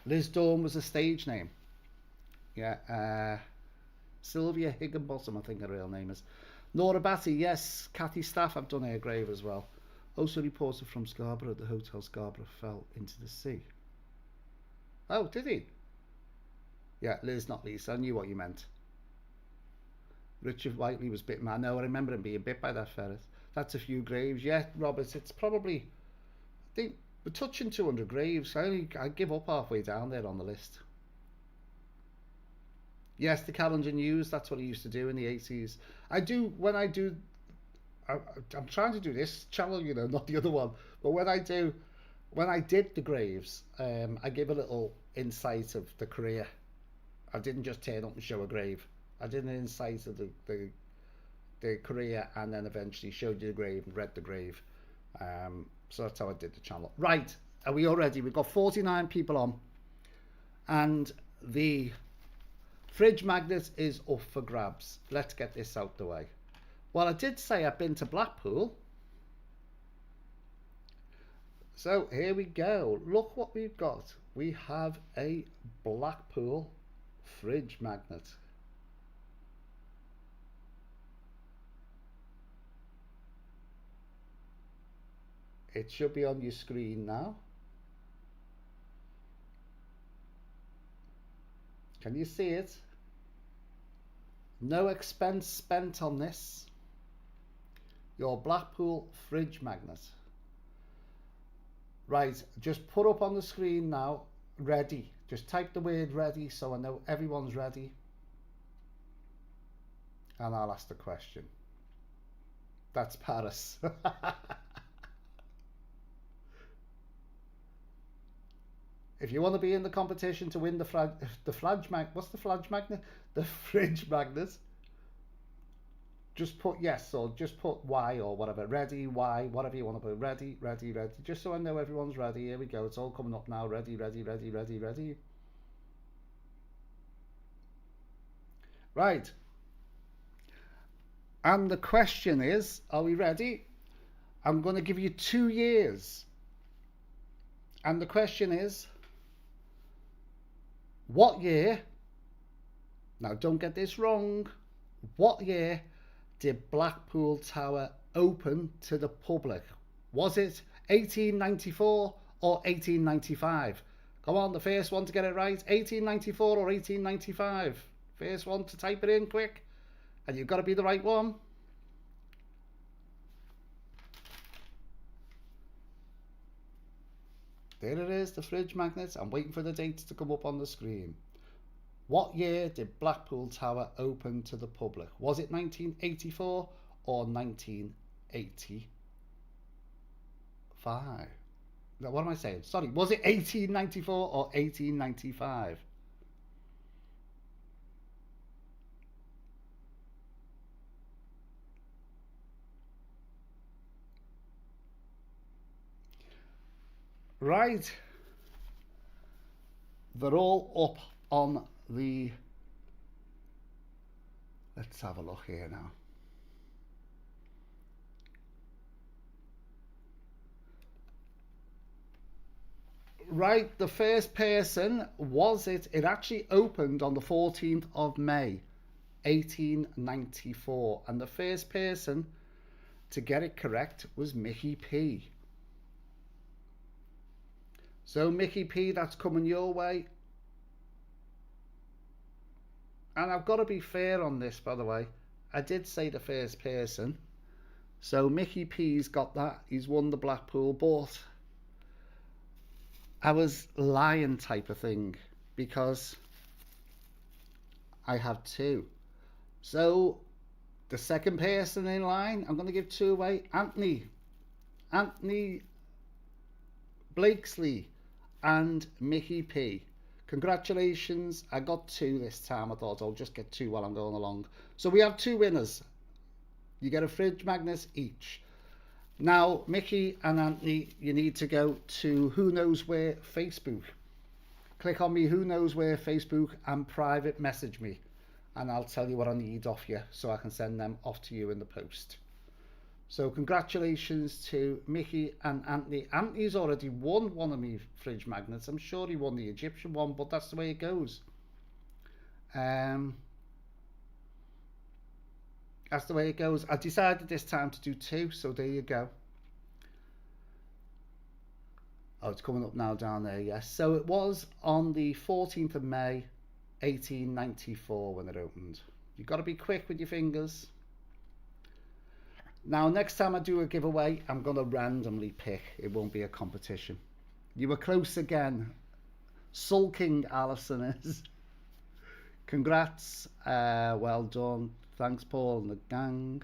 Liz Dawn was a stage name. Yeah, Sylvia Higginbottom, I think her real name is. Nora Batty, yes. Kathy Staff, I've done her grave as well. Also reported from Scarborough, the Hotel Scarborough fell into the sea. Oh, did he? Yeah, Liz, not Lisa. I knew what you meant. Richard Whiteley was bitten. I know, I remember him being bit by that ferret. That's a few graves. Yeah, Roberts, it's probably, I think, we're touching 200 graves. I give up halfway down there on the list. Yes, the Calendar News, that's what I used to do in the 80s. I'm trying to do this channel, not the other one. But when I did the graves, I give a little insight of the career. I didn't just turn up and show a grave. I did an insight of the the career and then eventually showed you the grave and read the grave. So that's how I did the channel. Right, are we all ready? We've got 49 people on, and the fridge magnet is up for grabs. Let's get this out the way. Well, I did say I've been to Blackpool. So here we go. Look what we've got. We have a Blackpool fridge magnet. It should be on your screen now. Can you see it? No expense spent on this. Your Blackpool fridge magnet. Right, just put up on the screen now, ready. Just type the word ready so I know everyone's ready. And I'll ask the question. That's Paris. If you want to be in the competition to win the fridge magnet, just put yes or just put Y or whatever. Ready, Y, whatever you want to put. Ready, ready, ready. Just so I know everyone's ready. Here we go. It's all coming up now. Ready, ready, ready, ready, ready. Right. And the question is, are we ready? I'm going to give you 2 years. And the question is, what year, now don't get this wrong, what year did Blackpool Tower open to the public? Was it 1894 or 1895? Come on, the first one to get it right. 1894 or 1895? First one to type it in quick. And you've got to be the right one. There it is, the fridge magnet. I'm waiting for the dates to come up on the screen. What year did Blackpool Tower open to the public? Was it 1984 or 1985? No, what am I saying? Sorry, was it 1894 or 1895? Right, they're all up on the, let's have a look here now. Right, the first person, it actually opened on the 14th of May 1894, and the first person to get it correct was Mickey P. So Mickey P, that's coming your way. And I've got to be fair on this, by the way. I did say the first person. So Mickey P's got that. He's won the Blackpool, but I was lying type of thing because I have 2. So the second person in line, I'm going to give 2 away. Anthony Blakesley and Mickey P. Congratulations, I got 2 this time. I thought I'll just get 2 while I'm going along. So we have 2 winners. You get a fridge magnet each. Now, Mickey and Anthony, you need to go to Who Knows Where Facebook. Click on me Who Knows Where Facebook and private message me. And I'll tell you what I need off you so I can send them off to you in the post. So congratulations to Mickey and Anthony. Anthony's already won one of my fridge magnets. I'm sure he won the Egyptian one, but that's the way it goes. That's the way it goes. I decided this time to do 2, so there you go. Oh, it's coming up now down there, yes. So it was on the 14th of May, 1894 when it opened. You've got to be quick with your fingers. Now, next time I do a giveaway, I'm going to randomly pick. It won't be a competition. You were close again. Sulking, Alison is. Congrats. Well done. Thanks, Paul and the gang.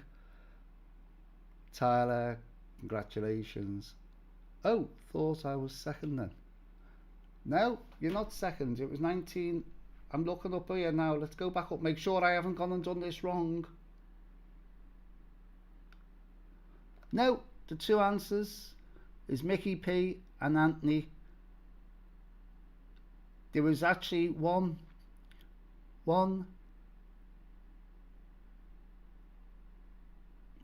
Tyler, congratulations. Oh, thought I was second then. No, you're not second. It was 19. I'm looking up here now. Let's go back up. Make sure I haven't gone and done this wrong. No, the two answers is Mickey P and Anthony. There was actually one.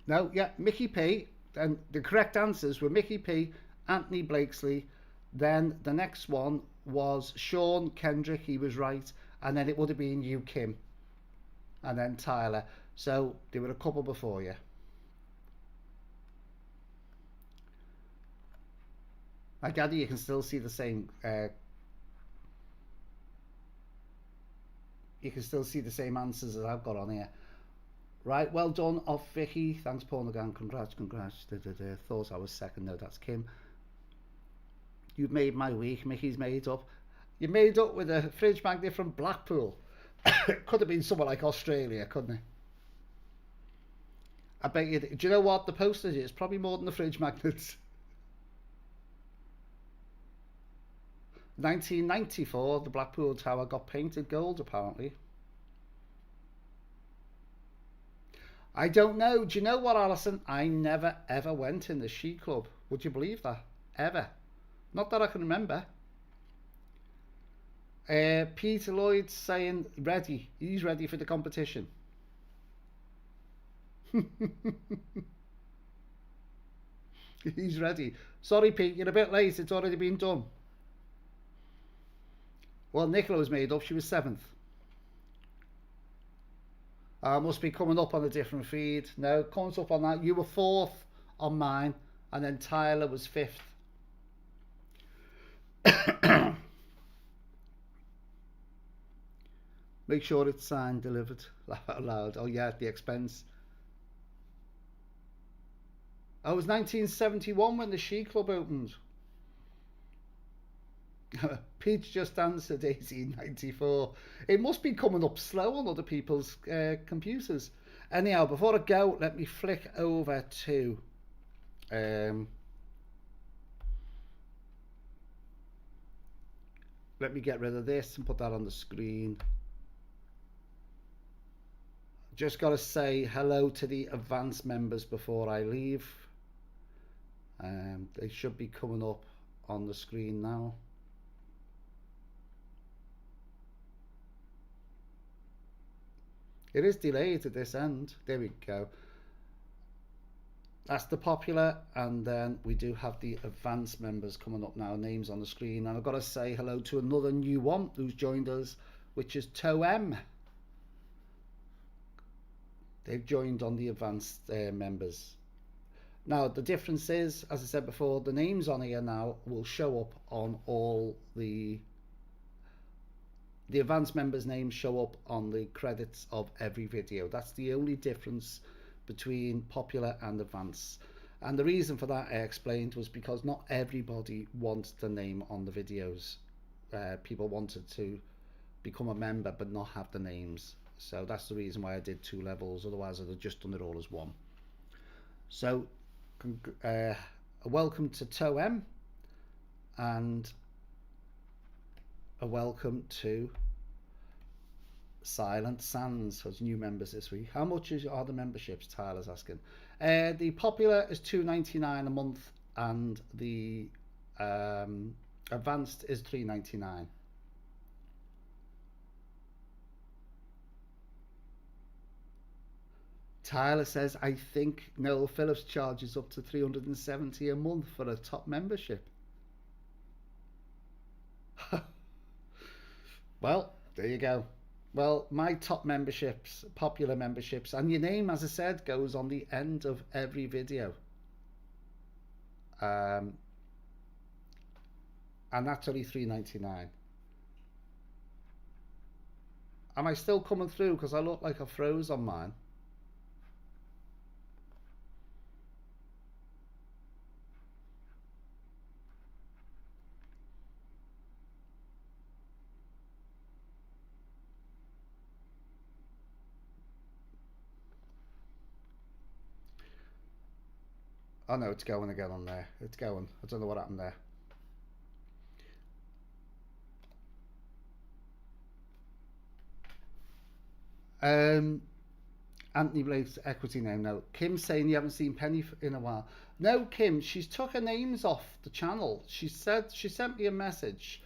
No, yeah, Mickey P. And the correct answers were Mickey P, Anthony Blakesley. Then the next one was Sean Kendrick. He was right. And then it would have been you, Kim. And then Tyler. So there were a couple before you. I gather you can still see the same. You can still see the same answers that I've got on here. Right, well done off Vicky. Thanks, Paul McGann. Congrats. Thought I was second. No, that's Kim. You've made my week. Mickey's made up. You made up with a fridge magnet from Blackpool. It could have been somewhere like Australia, couldn't it? I bet you. Do you know what? The postage is probably more than the fridge magnets. 1994, the Blackpool Tower got painted gold, apparently. I don't know. Do you know what, Alison? I never ever went in the Ski Club. Would you believe that? Ever. Not that I can remember. Peter Lloyd saying ready. He's ready for the competition. He's ready. Sorry, Pete, you're a bit late. It's already been done. Well, Nicola was made up. She was 7th. Must be coming up on a different feed. No, comes up on that. You were 4th on mine, and then Tyler was 5th. Make sure it's signed, delivered. Laugh out loud. Oh yeah, at the expense. Oh, it was 1971 when the Ski Club opened. Pete's just answered 1894. It must be coming up slow on other people's computers. Anyhow, before I go, let me flick over to let me get rid of this and put that on the screen. Just got to say hello to the advanced members before I leave. They should be coming up on the screen now. It is delayed at this end. There we go. That's the popular, and then we do have the advanced members coming up now. Names on the screen, and I've got to say hello to another new one who's joined us, which is Toem. They've joined on the advanced members. Now the difference is, as I said before, the names on here now will show up on all the advanced members' names show up on the credits of every video. That's the only difference between popular and advanced. And the reason for that I explained was because not everybody wants the name on the videos. People wanted to become a member but not have the names. So that's the reason why I did 2 levels. Otherwise I'd have just done it all as one. So welcome to Toem, and a welcome to Silent Sands as new members this week. How much are the memberships? Tyler's asking. The popular is $2.99 a month, and the advanced is $3.99. Tyler says, I think Noel Phillips charges up to $370 a month for a top membership. Well, there you go. Well, my top memberships, popular memberships, and your name, as I said, goes on the end of every video. And that's only $3.99. Am I still coming through? Because I look like I froze on mine. Oh no, it's going again on there. It's going. I don't know what happened there. Anthony Blake's equity name now. Kim saying you haven't seen Penny in a while. No, Kim, she's took her names off the channel. She said she sent me a message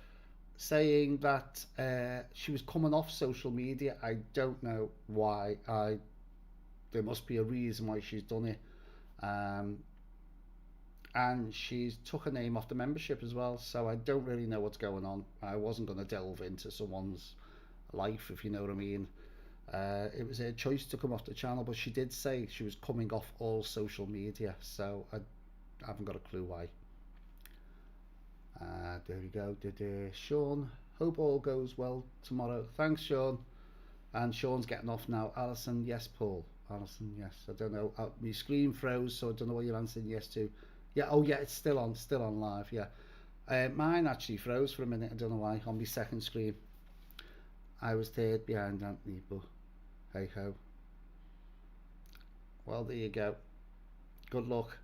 saying that she was coming off social media. I don't know why. There must be a reason why she's done it. And she's took her name off the membership as well. So I don't really know what's going on. I wasn't going to delve into someone's life, if you know what I mean. It was her choice to come off the channel, but she did say she was coming off all social media, so I haven't got a clue why. There we go. Sean, hope all goes well tomorrow. Thanks, Sean. And Sean's getting off now. Alison, yes. Paul, Alison, yes. I don't know. My screen froze, so I don't know what you're answering yes to. Yeah, oh yeah, it's still on live. Yeah, mine actually froze for a minute. I don't know why on my second screen. I was third behind Anthony, but hey ho. Well, there you go. Good luck.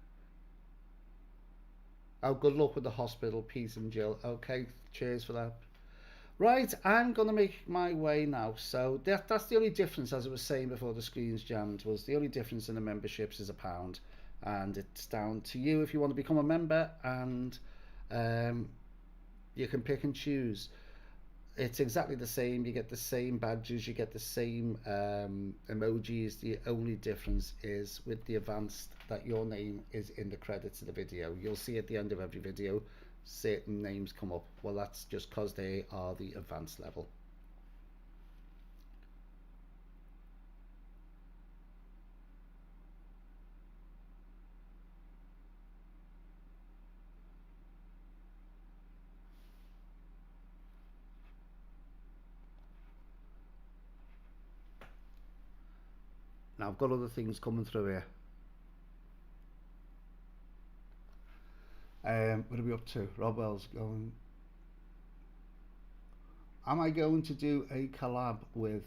Oh, good luck with the hospital, Pete and Jill. Okay, cheers for that. Right, I'm going to make my way now. So that's the only difference, as I was saying before the screens jammed, was the only difference in the memberships is £1. And it's down to you if you want to become a member, and you can pick and choose. It's exactly the same. You get the same badges, you get the same emojis. The only difference is with the advanced that your name is in the credits of the video. You'll see at the end of every video certain names come up. Well, that's just because they are the advanced level. Now I've got other things coming through here. What are we up to? Rob Wells going. Am I going to do a collab with?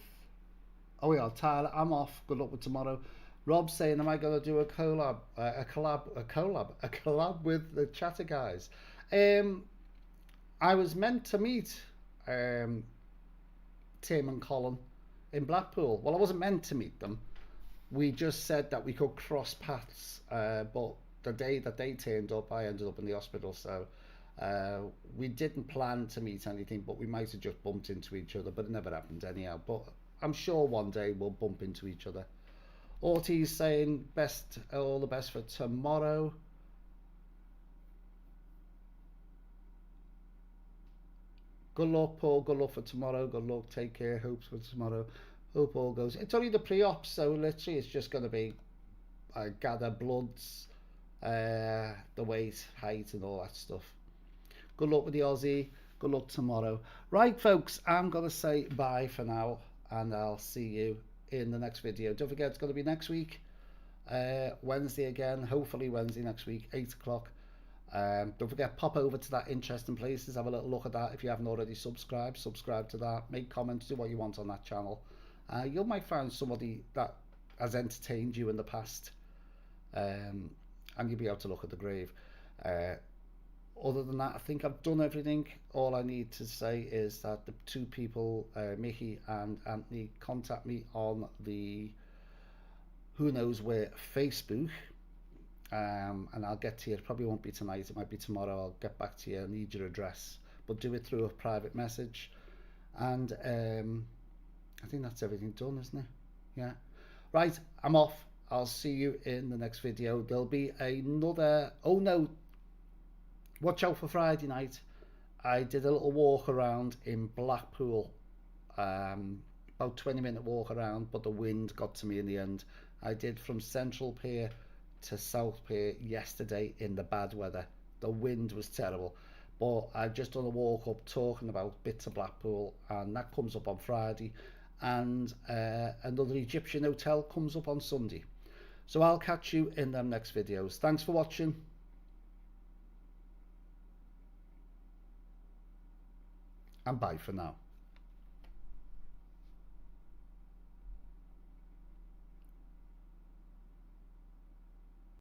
Oh yeah, Tyler. I'm off. Good luck with tomorrow. Rob saying, am I going to do a collab? A collab with the Chatter guys. I was meant to meet Tim and Colin in Blackpool. Well, I wasn't meant to meet them. We just said that we could cross paths, but the day that they turned up, I ended up in the hospital, so we didn't plan to meet anything, but we might have just bumped into each other, but it never happened anyhow. But I'm sure one day we'll bump into each other. Ortiz saying all the best for tomorrow. Good luck, Paul. Good luck for tomorrow. Good luck. Take care. Hopes for tomorrow. Hope all goes. It's only the pre-op, so literally it's just going to be gather bloods, the weight, height, and all that stuff. Good luck with the Aussie. Good luck tomorrow. Right, folks, I'm going to say bye for now, and I'll see you in the next video. Don't forget, it's going to be next week, Wednesday again. Hopefully Wednesday next week, 8 o'clock. Don't forget, pop over to that Interesting Places, have a little look at that. If you haven't already subscribe to that, make comments, do what you want on that channel. You might find somebody that has entertained you in the past, and you'll be able to look at the grave. Other than that, I think I've done everything. All I need to say is that the two people, Mickey and Anthony, contact me on the who knows where Facebook, and I'll get to you. It probably won't be tonight, it might be tomorrow. I'll get back to you. I need your address, but do it through a private message. And I think that's everything done, isn't it? Yeah. Right, I'm off. I'll see you in the next video. There'll be another. Oh no, watch out for Friday night. I did a little walk around in Blackpool, about 20-minute walk around, but the wind got to me in the end. I did from Central Pier to South Pier yesterday in the bad weather. The wind was terrible, but I've just done a walk up talking about bits of Blackpool, and that comes up on Friday, and another Egyptian hotel comes up on Sunday. So I'll catch you in them next videos. Thanks for watching, and bye for now.